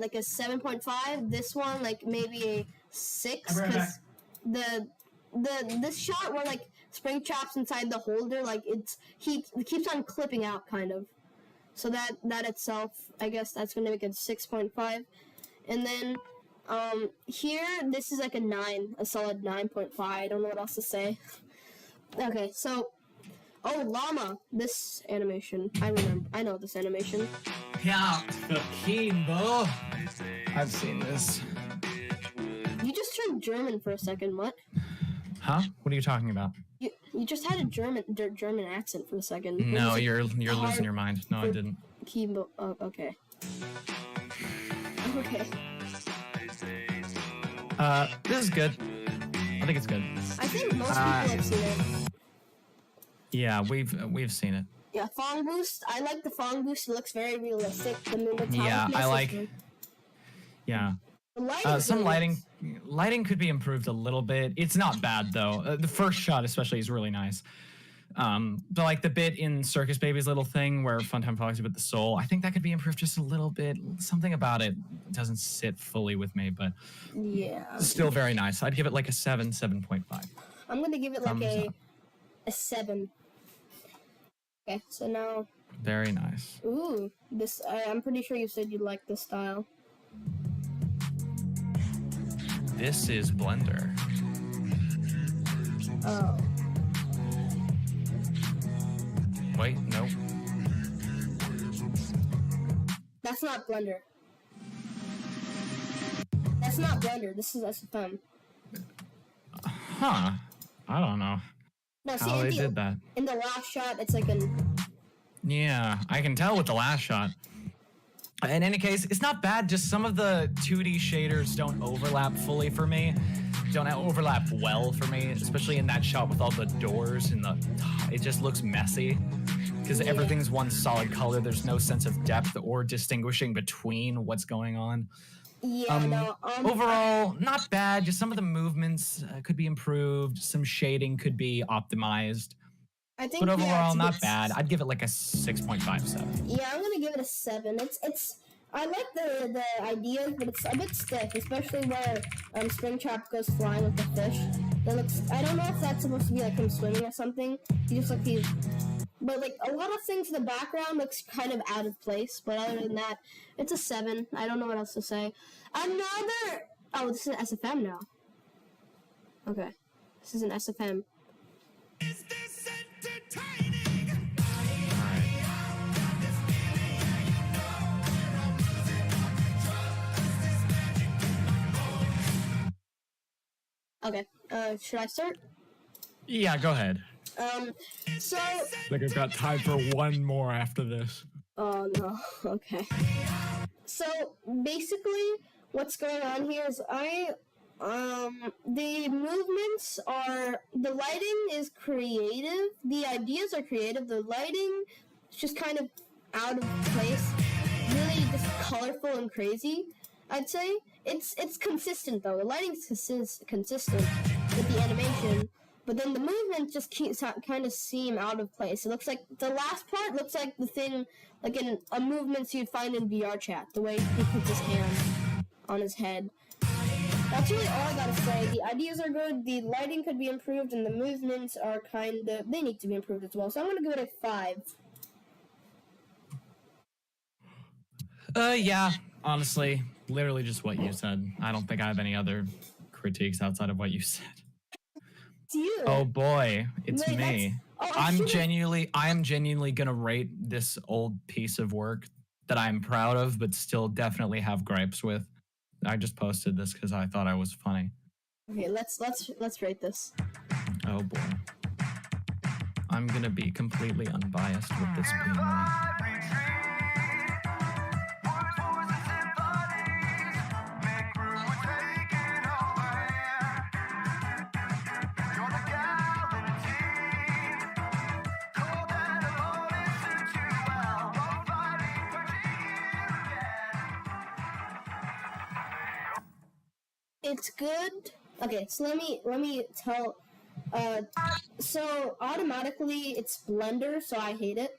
[SPEAKER 1] like a 7.5. This one like maybe a 6 because this shot where like Springtrap's inside the holder, like it keeps on clipping out kind of. So that itself, I guess that's gonna make it 6.5, and then. Here, this is like a 9, a solid 9.5. I don't know what else to say. Okay, so, Llama, this animation. I know this animation.
[SPEAKER 2] Yeah, the Kimbo. I've seen this.
[SPEAKER 1] You just turned German for a second, what?
[SPEAKER 2] Huh? What are you talking about?
[SPEAKER 1] You just had a German accent for a second.
[SPEAKER 2] No,
[SPEAKER 1] This is
[SPEAKER 2] you're
[SPEAKER 1] hard
[SPEAKER 2] losing your mind. No, I didn't.
[SPEAKER 1] Kimbo, oh, okay. Okay.
[SPEAKER 2] This is good. I think it's good.
[SPEAKER 1] I think most people have seen it.
[SPEAKER 2] Yeah, we've seen it.
[SPEAKER 1] Yeah, Fong Boost. I like the Fong Boost. It looks very realistic. The
[SPEAKER 2] Yeah, I
[SPEAKER 1] metallicness
[SPEAKER 2] like.
[SPEAKER 1] is-
[SPEAKER 2] Yeah.
[SPEAKER 1] The lighting is
[SPEAKER 2] Some
[SPEAKER 1] really
[SPEAKER 2] lighting could be improved a little bit. It's not bad though. The first shot especially is really nice. But like the bit in Circus Baby's little thing where Funtime Foxy with the soul, I think that could be improved just a little bit. Something about it doesn't sit fully with me, but
[SPEAKER 1] Yeah.
[SPEAKER 2] still very nice. I'd give it like a 7.5.
[SPEAKER 1] I'm gonna give it like
[SPEAKER 2] Thumbs up.
[SPEAKER 1] a 7. Okay, so now,
[SPEAKER 2] Very nice.
[SPEAKER 1] ooh, this. I'm pretty sure you said you like this style.
[SPEAKER 2] This is Blender.
[SPEAKER 1] Oh,
[SPEAKER 2] Wait, no.
[SPEAKER 1] that's not Blender. That's not Blender. This is SFM.
[SPEAKER 2] Huh. I don't know
[SPEAKER 1] No, see,
[SPEAKER 2] how they did that.
[SPEAKER 1] in the last shot, it's like an.
[SPEAKER 2] Yeah, I can tell with the last shot. In any case, it's not bad. Just some of the 2D shaders don't overlap fully for me. Don't overlap well for me, especially in that shot with all the doors and it just looks messy because everything's one solid color. There's no sense of depth or distinguishing between what's going on.
[SPEAKER 1] Yeah,
[SPEAKER 2] Overall, not bad. Just some of the movements could be improved. Some shading could be optimized.
[SPEAKER 1] I think,
[SPEAKER 2] But overall,
[SPEAKER 1] to
[SPEAKER 2] not
[SPEAKER 1] get
[SPEAKER 2] bad. I'd give it like a 6.57.
[SPEAKER 1] Yeah, I'm gonna give it a 7. It's I like the ideas, but it's a bit stiff, especially where Springtrap goes flying with the fish. That looks. I don't know if that's supposed to be like him swimming or something. He just but like a lot of things in the background looks kind of out of place. But other than that, it's a 7. I don't know what else to say. Oh, this is an SFM now. Okay, this is an SFM.
[SPEAKER 3] Is this entertaining?
[SPEAKER 1] Okay, should I start?
[SPEAKER 2] Yeah, go ahead.
[SPEAKER 1] So.
[SPEAKER 2] Like I've got time for one more after this.
[SPEAKER 1] Oh no. Okay. So basically, what's going on here is the movements are, the lighting is creative, the ideas are creative, the lighting is just kind of out of place, really just colorful and crazy, I'd say. It's consistent though, the lighting's consistent with the animation, but then the movement just keeps kind of seem out of place. It looks like, the last part looks like the thing, like in a movements you'd find in VR chat, the way he puts his hand on his head. That's really all I gotta say. The ideas are good, the lighting could be improved, and the movements are they need to be improved as well. So I'm gonna give it a 5.
[SPEAKER 2] Yeah, honestly, literally just what you said. I don't think I have any other critiques outside of what you said.
[SPEAKER 1] It's you.
[SPEAKER 2] Oh boy, it's
[SPEAKER 1] Wait,
[SPEAKER 2] me. I am genuinely gonna rate this old piece of work that I'm proud of, but still definitely have gripes with. I just posted this because I thought I was funny.
[SPEAKER 1] Okay, let's rate this.
[SPEAKER 2] Oh boy. I'm gonna be completely unbiased with this being me.
[SPEAKER 1] It's good. Okay, so let me tell. So automatically it's Blender, so I hate it.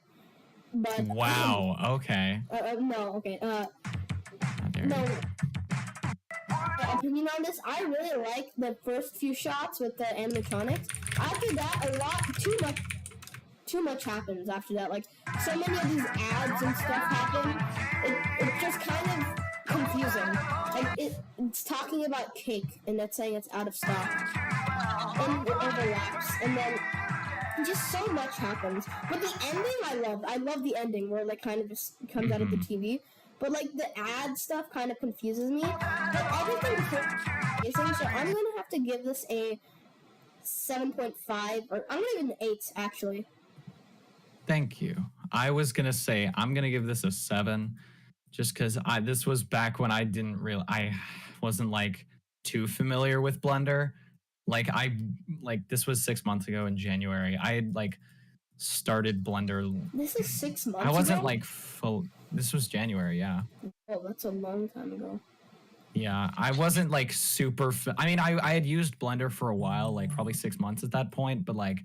[SPEAKER 1] But
[SPEAKER 2] Wow. Okay.
[SPEAKER 1] No. Okay.
[SPEAKER 2] How dare
[SPEAKER 1] No.
[SPEAKER 2] you.
[SPEAKER 1] My opinion on this, I really like the first few shots with the animatronics. After that, too much happens after that. Like, so many of these ads and stuff happen. It's just kind of confusing. Like, it's talking about cake, and that's saying it's out of stock. And it overlaps, and then just so much happens. But the ending, I love the ending, where, like, kind of just comes out of the TV. But, like, the ad stuff kind of confuses me. But everything is amazing, so I'm going to have to give this a 7.5, or I'm going to give it an 8, actually.
[SPEAKER 2] Thank you. I was gonna say I'm gonna give this a 7, just because this was back when I wasn't like too familiar with Blender. Like this was 6 months ago in January. I had like started Blender.
[SPEAKER 1] This is 6 months ago?
[SPEAKER 2] I wasn't like full. This was January, yeah.
[SPEAKER 1] Oh, that's a long time ago.
[SPEAKER 2] Yeah, I wasn't like super. I had used Blender for a while, like probably 6 months at that point, but like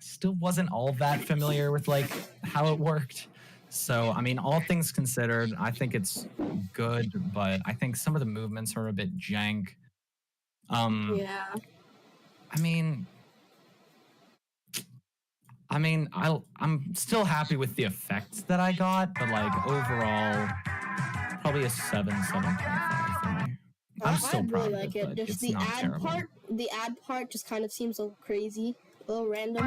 [SPEAKER 2] still wasn't all that familiar with like how it worked. So, I mean, all things considered, I think it's good, but I think some of the movements are a bit jank.
[SPEAKER 1] Yeah.
[SPEAKER 2] I'm still happy with the effects that I got, but like overall, probably a 7.5 for me. I'm still
[SPEAKER 1] I
[SPEAKER 2] proud
[SPEAKER 1] really
[SPEAKER 2] of
[SPEAKER 1] like
[SPEAKER 2] it,
[SPEAKER 1] it.
[SPEAKER 2] but
[SPEAKER 1] Just
[SPEAKER 2] it's
[SPEAKER 1] the
[SPEAKER 2] not
[SPEAKER 1] ad
[SPEAKER 2] terrible.
[SPEAKER 1] the ad part just kind of seems a little crazy, a little random.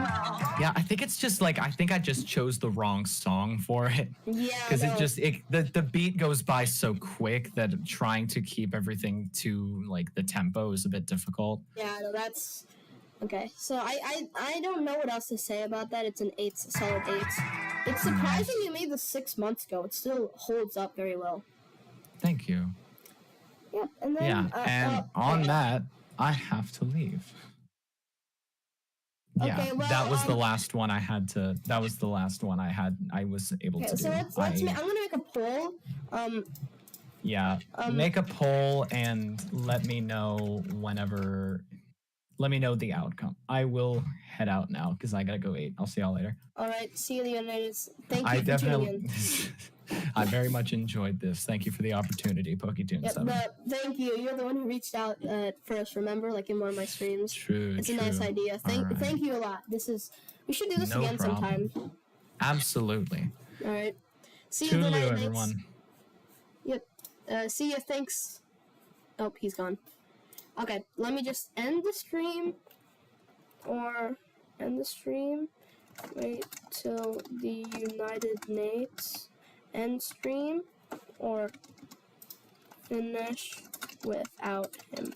[SPEAKER 2] Yeah, I think it's just like I just chose the wrong song for it.
[SPEAKER 1] Yeah.
[SPEAKER 2] Because
[SPEAKER 1] no.
[SPEAKER 2] the beat goes by so quick that trying to keep everything to like the tempo is a bit difficult.
[SPEAKER 1] Yeah, no, that's Okay, so I don't know what else to say about that. It's an 8, solid 8. It's surprising you made this 6 months ago. It still holds up very well.
[SPEAKER 2] Thank you.
[SPEAKER 1] Yep, and then
[SPEAKER 2] Yeah, and on that, I have to leave. Yeah,
[SPEAKER 1] Okay, well,
[SPEAKER 2] that was the last one I had to. That was the last one I was able to
[SPEAKER 1] so
[SPEAKER 2] do.
[SPEAKER 1] let's I'm gonna make a poll.
[SPEAKER 2] Yeah, make a poll and let me know whenever. Let me know the outcome. I will head out now because I gotta go eat. I'll see y'all later.
[SPEAKER 1] All right, see you, Leonidas. Thank you
[SPEAKER 2] I
[SPEAKER 1] for
[SPEAKER 2] definitely.
[SPEAKER 1] tuning in.
[SPEAKER 2] I very much enjoyed this. Thank you for the opportunity, PokeToon7.
[SPEAKER 1] Thank you. You're the one who reached out first. Remember, like in one of my streams.
[SPEAKER 2] True.
[SPEAKER 1] It's a nice idea. Thank you a lot. We should do this again sometime.
[SPEAKER 2] Absolutely.
[SPEAKER 1] All right. See you,
[SPEAKER 2] Toodaloo, everyone.
[SPEAKER 1] Yep. See you. Thanks. Oh, he's gone. Okay, let me just end the stream. Wait till the United Nates end stream, or finish without him.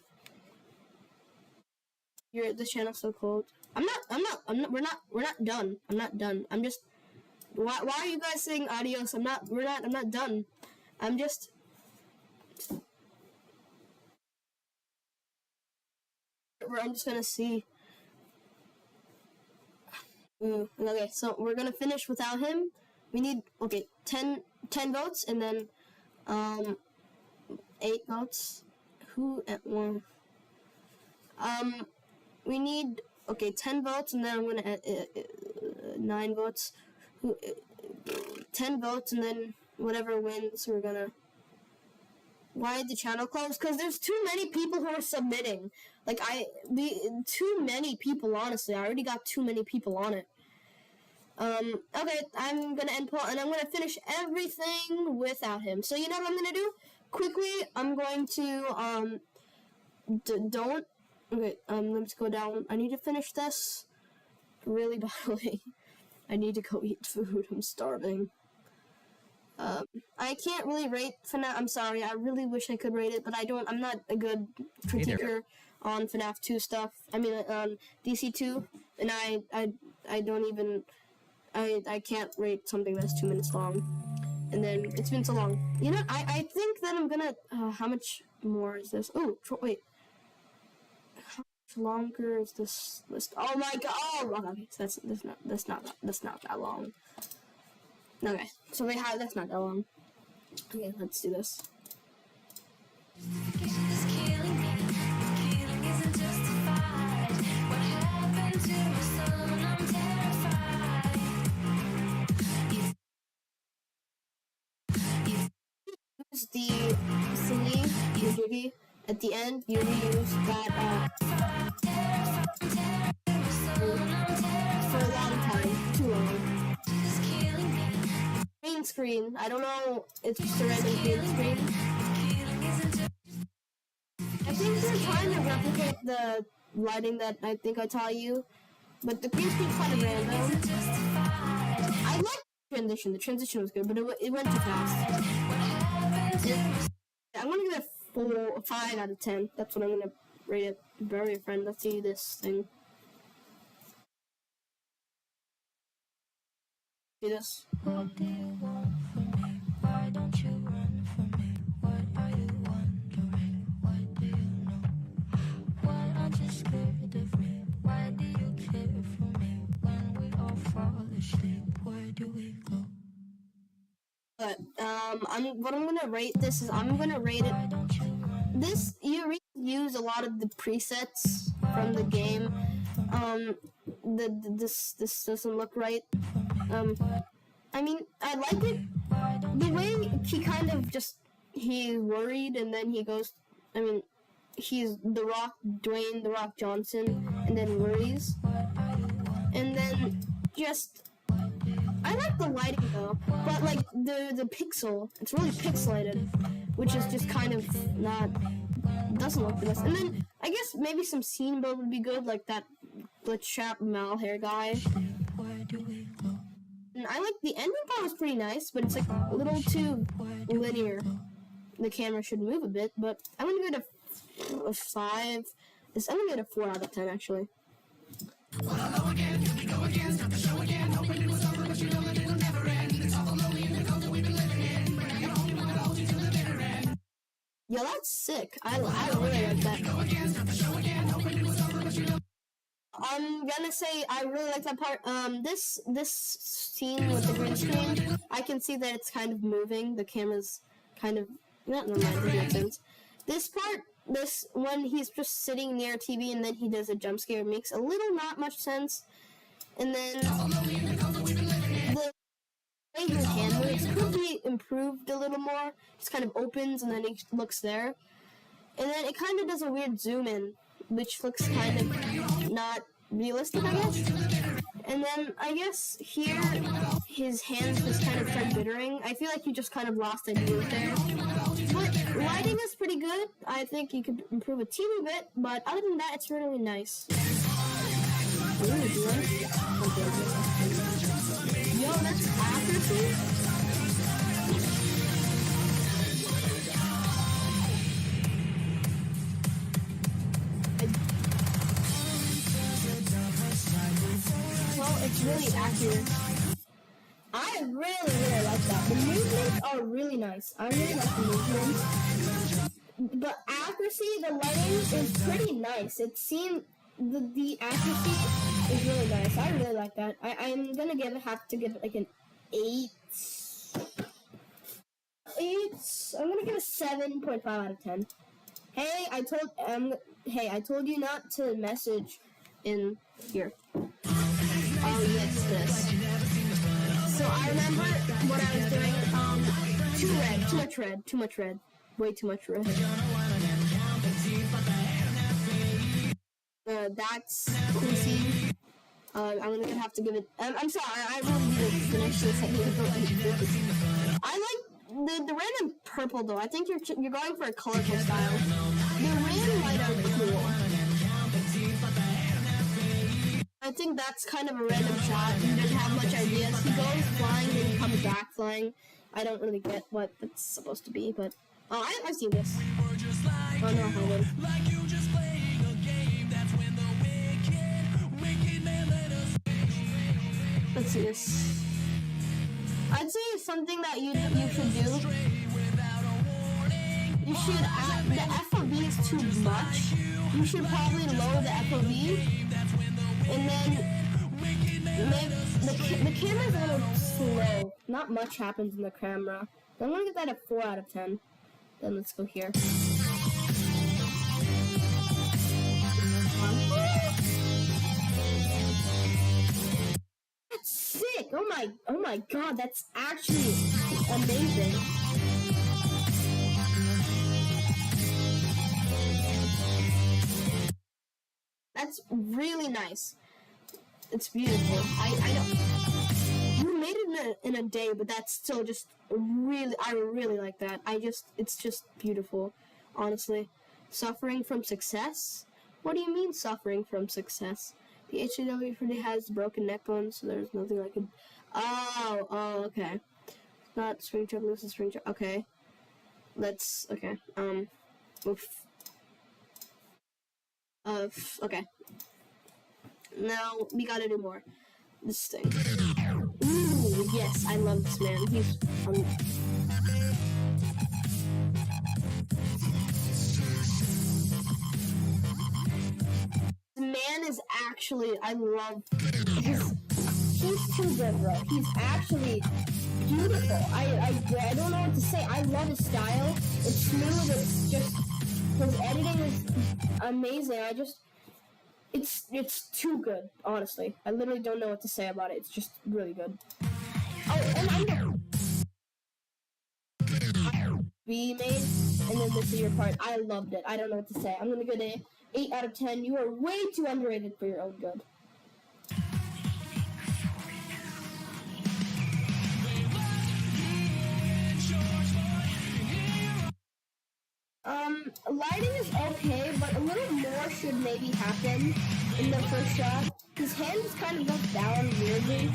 [SPEAKER 1] The channel's so cold. We're not done. I'm not done. I'm just, why are you guys saying adios? I'm not done. I'm just gonna see. Okay, so we're gonna finish without him. We need 10 votes and then 8 votes. Who at one? We need 10 votes and then I'm gonna 9 votes. 10 votes and then whatever wins we're gonna. Why did the channel close? Because there's too many people who are submitting. Too many people, honestly. I already got too many people on it. Okay, I'm gonna end poll, and I'm gonna finish everything without him. So you know what I'm gonna do? Quickly, I'm going to, let's go down. I need to finish this really badly. I need to go eat food. I'm starving. I can't really rate FNAF. I'm sorry. I really wish I could rate it, but I don't. I'm not a good critiquer on FNAF 2 stuff. I mean, DC2, and I don't even. I can't rate something that's 2 minutes long, and then it's been so long. You know, I think that I'm gonna. How much more is this? Oh, wait. How much longer is this list? Oh my god! Oh, okay, so that's not that long. Okay, so that's not that long. Okay, let's do this. Use the thingy, the jiggy, at the end, you reuse that, for a long time, too long. Green screen, I don't know, it's just a random green screen. I think they're trying to replicate the lighting that I think I taught you, but the green screen's kind of random. I like the transition was good, but it went too fast. I'm gonna give it a 5 out of 10. That's what I'm gonna rate it. Bury a friend. Let's see this thing. See this?
[SPEAKER 5] What do you want from me? Why don't you run from me? What are you wondering? What do you know? Why aren't you scared of me? Why do you care for me? When we all fall asleep, where do we go?
[SPEAKER 1] But what I'm gonna rate this is I'm gonna rate it. This you use a lot of the presets from the game. This doesn't look right. I mean, I like it. The way he kind of he's worried and then he goes. I mean, he's Dwayne The Rock Johnson, and then worries, and then I like the lighting though, but like the pixel, it's really pixelated, which is just kind of doesn't look the best. And then I guess maybe some scene build would be good, like that chap Mal hair guy. And I like the ending part was pretty nice, but it's like a little too linear. The camera should move a bit, but I'm gonna give it a 5. I'm gonna give it a 4 out of 10 actually. Yo, that's sick. I really like that. I'm gonna say I really like that part. This scene with the green screen, I can see that it's kind of moving. The camera's kind of not in the mind, doesn't make sense. This part, when he's just sitting near a TV and then he does a jump scare, makes a little not much sense. And then the way his hand moves could be improved a little more. It kind of opens and then he looks there, and then it kind of does a weird zoom in, which looks kind of not realistic, I guess. And then I guess here his hands just kind of start jittering. I feel like you just kind of lost ideas there. But lighting is pretty good. I think you could improve a teeny bit, but other than that, it's really nice. Ooh, yo, that's accuracy. Well, it's really accurate. I really like that. The movements are really nice. I really like the movements. The accuracy, the lighting is pretty nice. It seems the accuracy is really nice. I really like that. I'm gonna have to give it like an 8. I'm gonna give it a 7.5 out of 10. Hey, I told you not to message in here. Oh yes, this. So I remember what I was doing. Too much red. Way too much red. That's PC. I'm gonna have to give it. I'm sorry. I really need to finish this. I like the red and purple though. I think you're going for a colorful style. The red and white are cool. I think that's kind of a random shot. He doesn't have much ideas. He goes flying, then he comes back flying. I don't really get what that's supposed to be, but I've seen this. Oh no, I haven't. Let's see this. I'd say something that you should do. You should add the FOV is too much. You should probably lower the FOV. And then the camera's a little slow. Not much happens in the camera. I'm gonna give that a 4 out of 10. Then let's go here. That's sick! Oh my god, that's actually amazing. That's really nice. It's beautiful. I don't. You made it in a day, but that's still just really. I really like that. It's just beautiful. Honestly, suffering from success. What do you mean suffering from success? The HW pretty has broken neck bone, so there's nothing I can. Oh, okay. Not spring trap. This is spring trap. Okay. Let's. Okay. Oof. Okay. Now, we gotta do more. This thing. Ooh, yes, I love this man. He's, the man is actually, I love, he's too good, bro. He's actually beautiful. I don't know what to say. I love his style. It's smooth, it's just, his editing is amazing. It's too good, honestly. I literally don't know what to say about it. It's just really good. Oh, and I'm B made, and then this is your part. I loved it. I don't know what to say. I'm gonna give it an 8 out of 10. You are way too underrated for your own good. Lighting is okay, but a little more should maybe happen in the first shot. His hand is kind of looked down weirdly.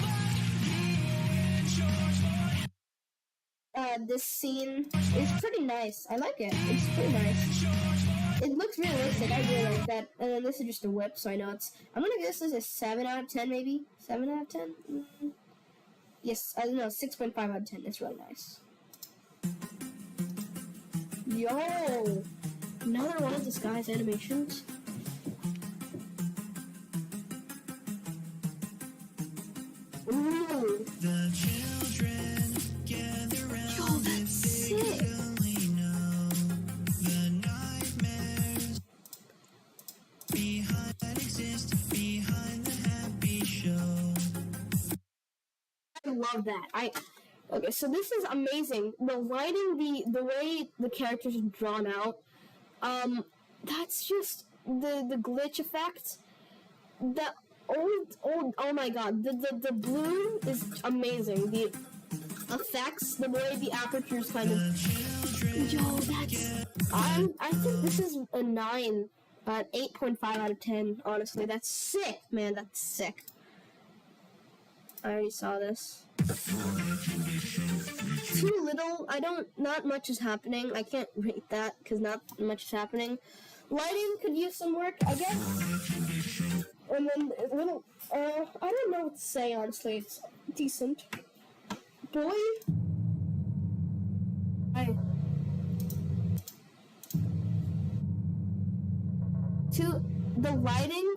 [SPEAKER 1] This scene is pretty nice. I like it. It's pretty nice. it looks realistic. I really like that. And then this is just a whip, so I know it's. I'm gonna give this a 7 out of 10, maybe 7 out of 10. Yes, I don't know, 6.5 out of 10. It's really nice. Yo, another one of this guy's animations. Ooh.
[SPEAKER 3] The children gather round.
[SPEAKER 1] Yo, that's sick.
[SPEAKER 3] Only know the nightmares behind exist behind the happy show.
[SPEAKER 1] I love that. Okay, so this is amazing. The lighting, the way the characters are drawn out, that's just the glitch effect. The old, oh my god, the blue is amazing. The effects, the way the aperture's kind of, yo, that's, I think this is a 9, 8.5 out of 10, honestly. That's sick, man, that's sick. I already saw this. Too little, not much is happening. I can't rate that, because not much is happening. Lighting could use some work, I guess. And then a little, I don't know what to say, honestly. It's decent. Boy? The lighting,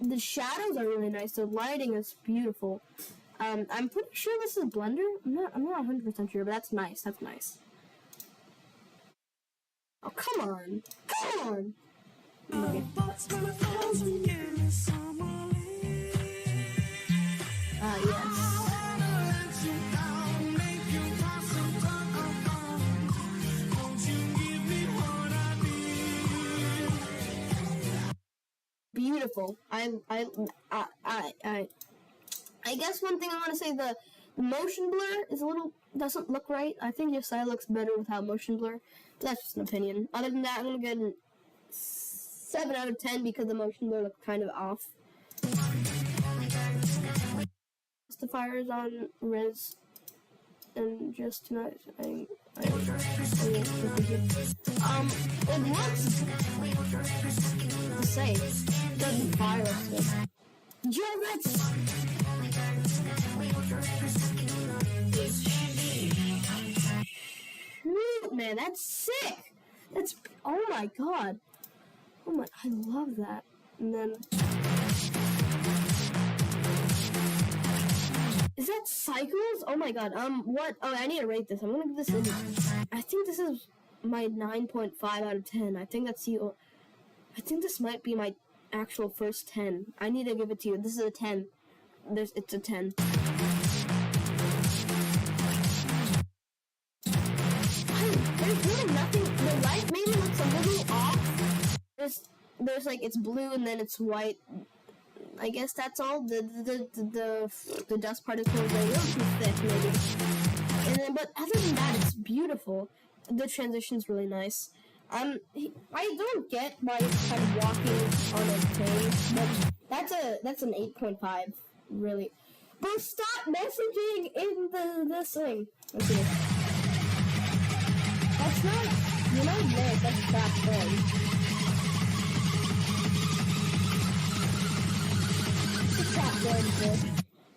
[SPEAKER 1] the shadows are really nice. The lighting is beautiful. I'm pretty sure this is Blender. I'm not 100% sure, but that's nice. That's nice. Oh, come on. Come on. Okay. Yes. Beautiful. I guess one thing I want to say, the motion blur is doesn't look right. I think your side looks better without motion blur, but that's just an opinion. Other than that, I'm gonna get a 7 out of 10 because the motion blur looks kind of off. Justifiers on Riz, and just tonight, it looks the same. Doesn't fire us. Yo, that's... Man, that's sick! That's... Oh my god. Oh my... I love that. And then... Is that Cycles? Oh my god. What? Oh, I need to rate this. I'm gonna give this a... I think this is my 9.5 out of 10. I think that's you. I think this might be my actual first 10. I need to give it to you. This is a 10. It's a 10. There's really nothing. The light maybe looks a little off. There's like, it's blue and then it's white. I guess that's all. The dust particles are a little too thick, maybe. And then, but other than that, it's beautiful. The transition's really nice. I don't get why it's kind of walking on a train, but that's an 8.5, really. But stop messaging in the thing. Okay. That's not, you're not lit, that's crap thing. It's crap thing, bro.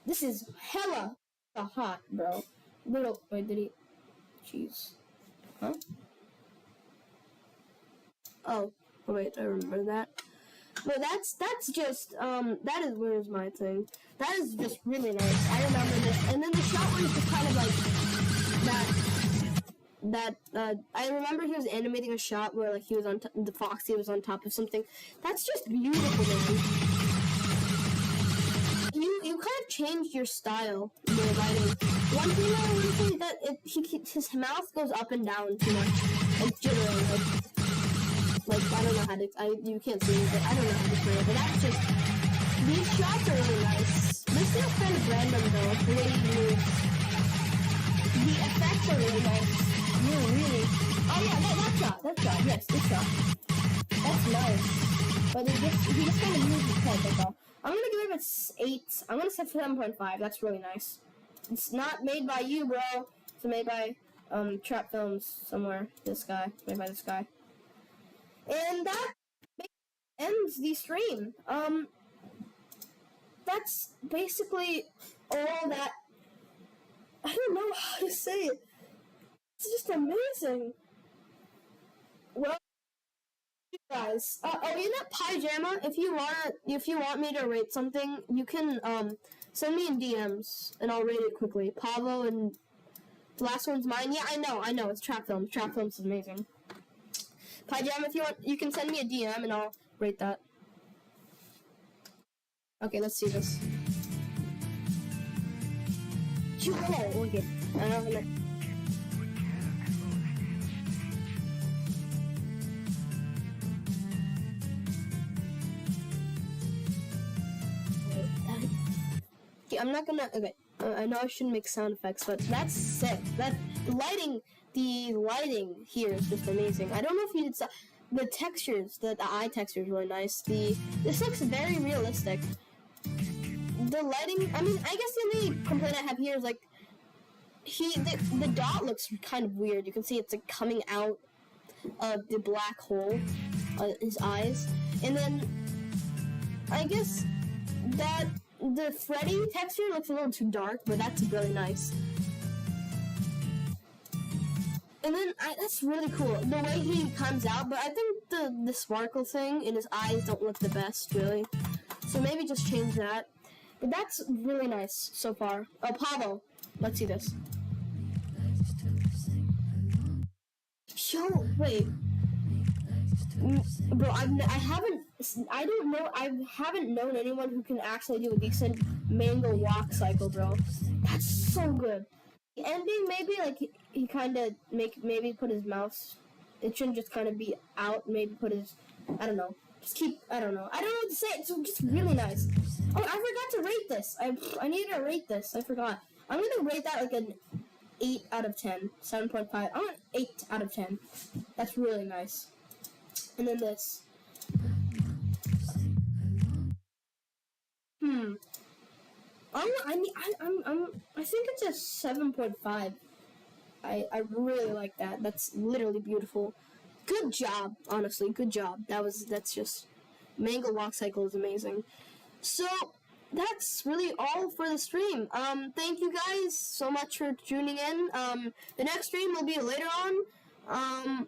[SPEAKER 1] This is hella hot, bro. Little, wait, did he, jeez. Huh? Oh, wait, I remember that. But that's just, that is, where's my thing? That is just really nice. I remember this. And then the shot was just kind of like, I remember he was animating a shot where, like, he was on, the Foxy was on top of something. That's just beautiful, man. You kind of changed your style in your writing. One thing I want to say that his mouth goes up and down too much. It's jittering, like, I don't know how to, you can't see it, but I don't know how to play it, but that's just, these shots are really nice. This feels kind of random, though, the way he moves. The effects are really nice. Really. Oh, yeah, that shot, yes, this shot. That's nice. But he just kind of moves his head, that's all. I'm gonna give it 8, I'm gonna say 7.5, that's really nice. It's not made by you, bro. It's made by, Trap Films somewhere. This guy, made by this guy. And that ends the stream. That's basically all that. I don't know how to say it. It's just amazing. Well, you guys. In that pajama, if you want me to rate something, you can send me in DMs and I'll rate it quickly. Pablo, and the last one's mine. Yeah, I know. It's Trap Films. Trap Films is amazing. Pajama, if you want, you can send me a DM and I'll rate that. Okay, let's see this. Okay. I don't know. Okay, I'm not gonna. Okay, I know I shouldn't make sound effects, but that's sick. The lighting here is just amazing. I don't know if you did the textures. The eye texture is really nice. This looks very realistic. The lighting. I mean, I guess the only complaint I have here is like the dot looks kind of weird. You can see it's like coming out of the black hole, his eyes, and then I guess that the Freddy texture looks a little too dark, but that's really nice. And then that's really cool, the way he comes out. But I think the sparkle thing in his eyes don't look the best, really. So maybe just change that. But that's really nice so far. Oh, Pablo, let's see this. Yo, wait. Bro, I haven't known anyone who can actually do a decent mango walk cycle, bro. That's so good. The ending, maybe like he kind of maybe put his mouse. It shouldn't just kind of be out. Maybe put his, I don't know. I don't know what to say. It's just really nice. Oh, I forgot to rate this. I needed to rate this. I forgot. I'm gonna rate that like an 8 out of 10, 7.5. I want 8 out of 10. That's really nice. And then this. I think it's a 7.5. I really like that. That's literally beautiful. Good job, honestly. Good job. That's just Mango Walk Cycle is amazing. So that's really all for the stream. Thank you guys so much for tuning in. The next stream will be later on.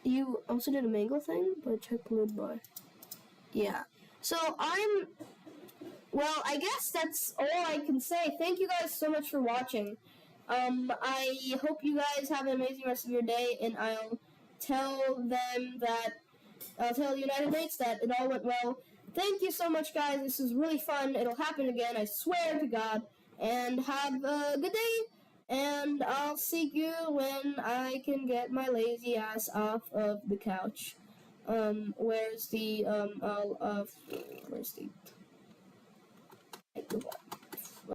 [SPEAKER 1] You also did a mango thing, but check Blue Boy. Yeah. So I guess that's all I can say. Thank you guys so much for watching. I hope you guys have an amazing rest of your day, and I'll tell United Mates that it all went well. Thank you so much, guys. This is really fun. It'll happen again, I swear to God. And have a good day. And I'll see you when I can get my lazy ass off of the couch. Where's the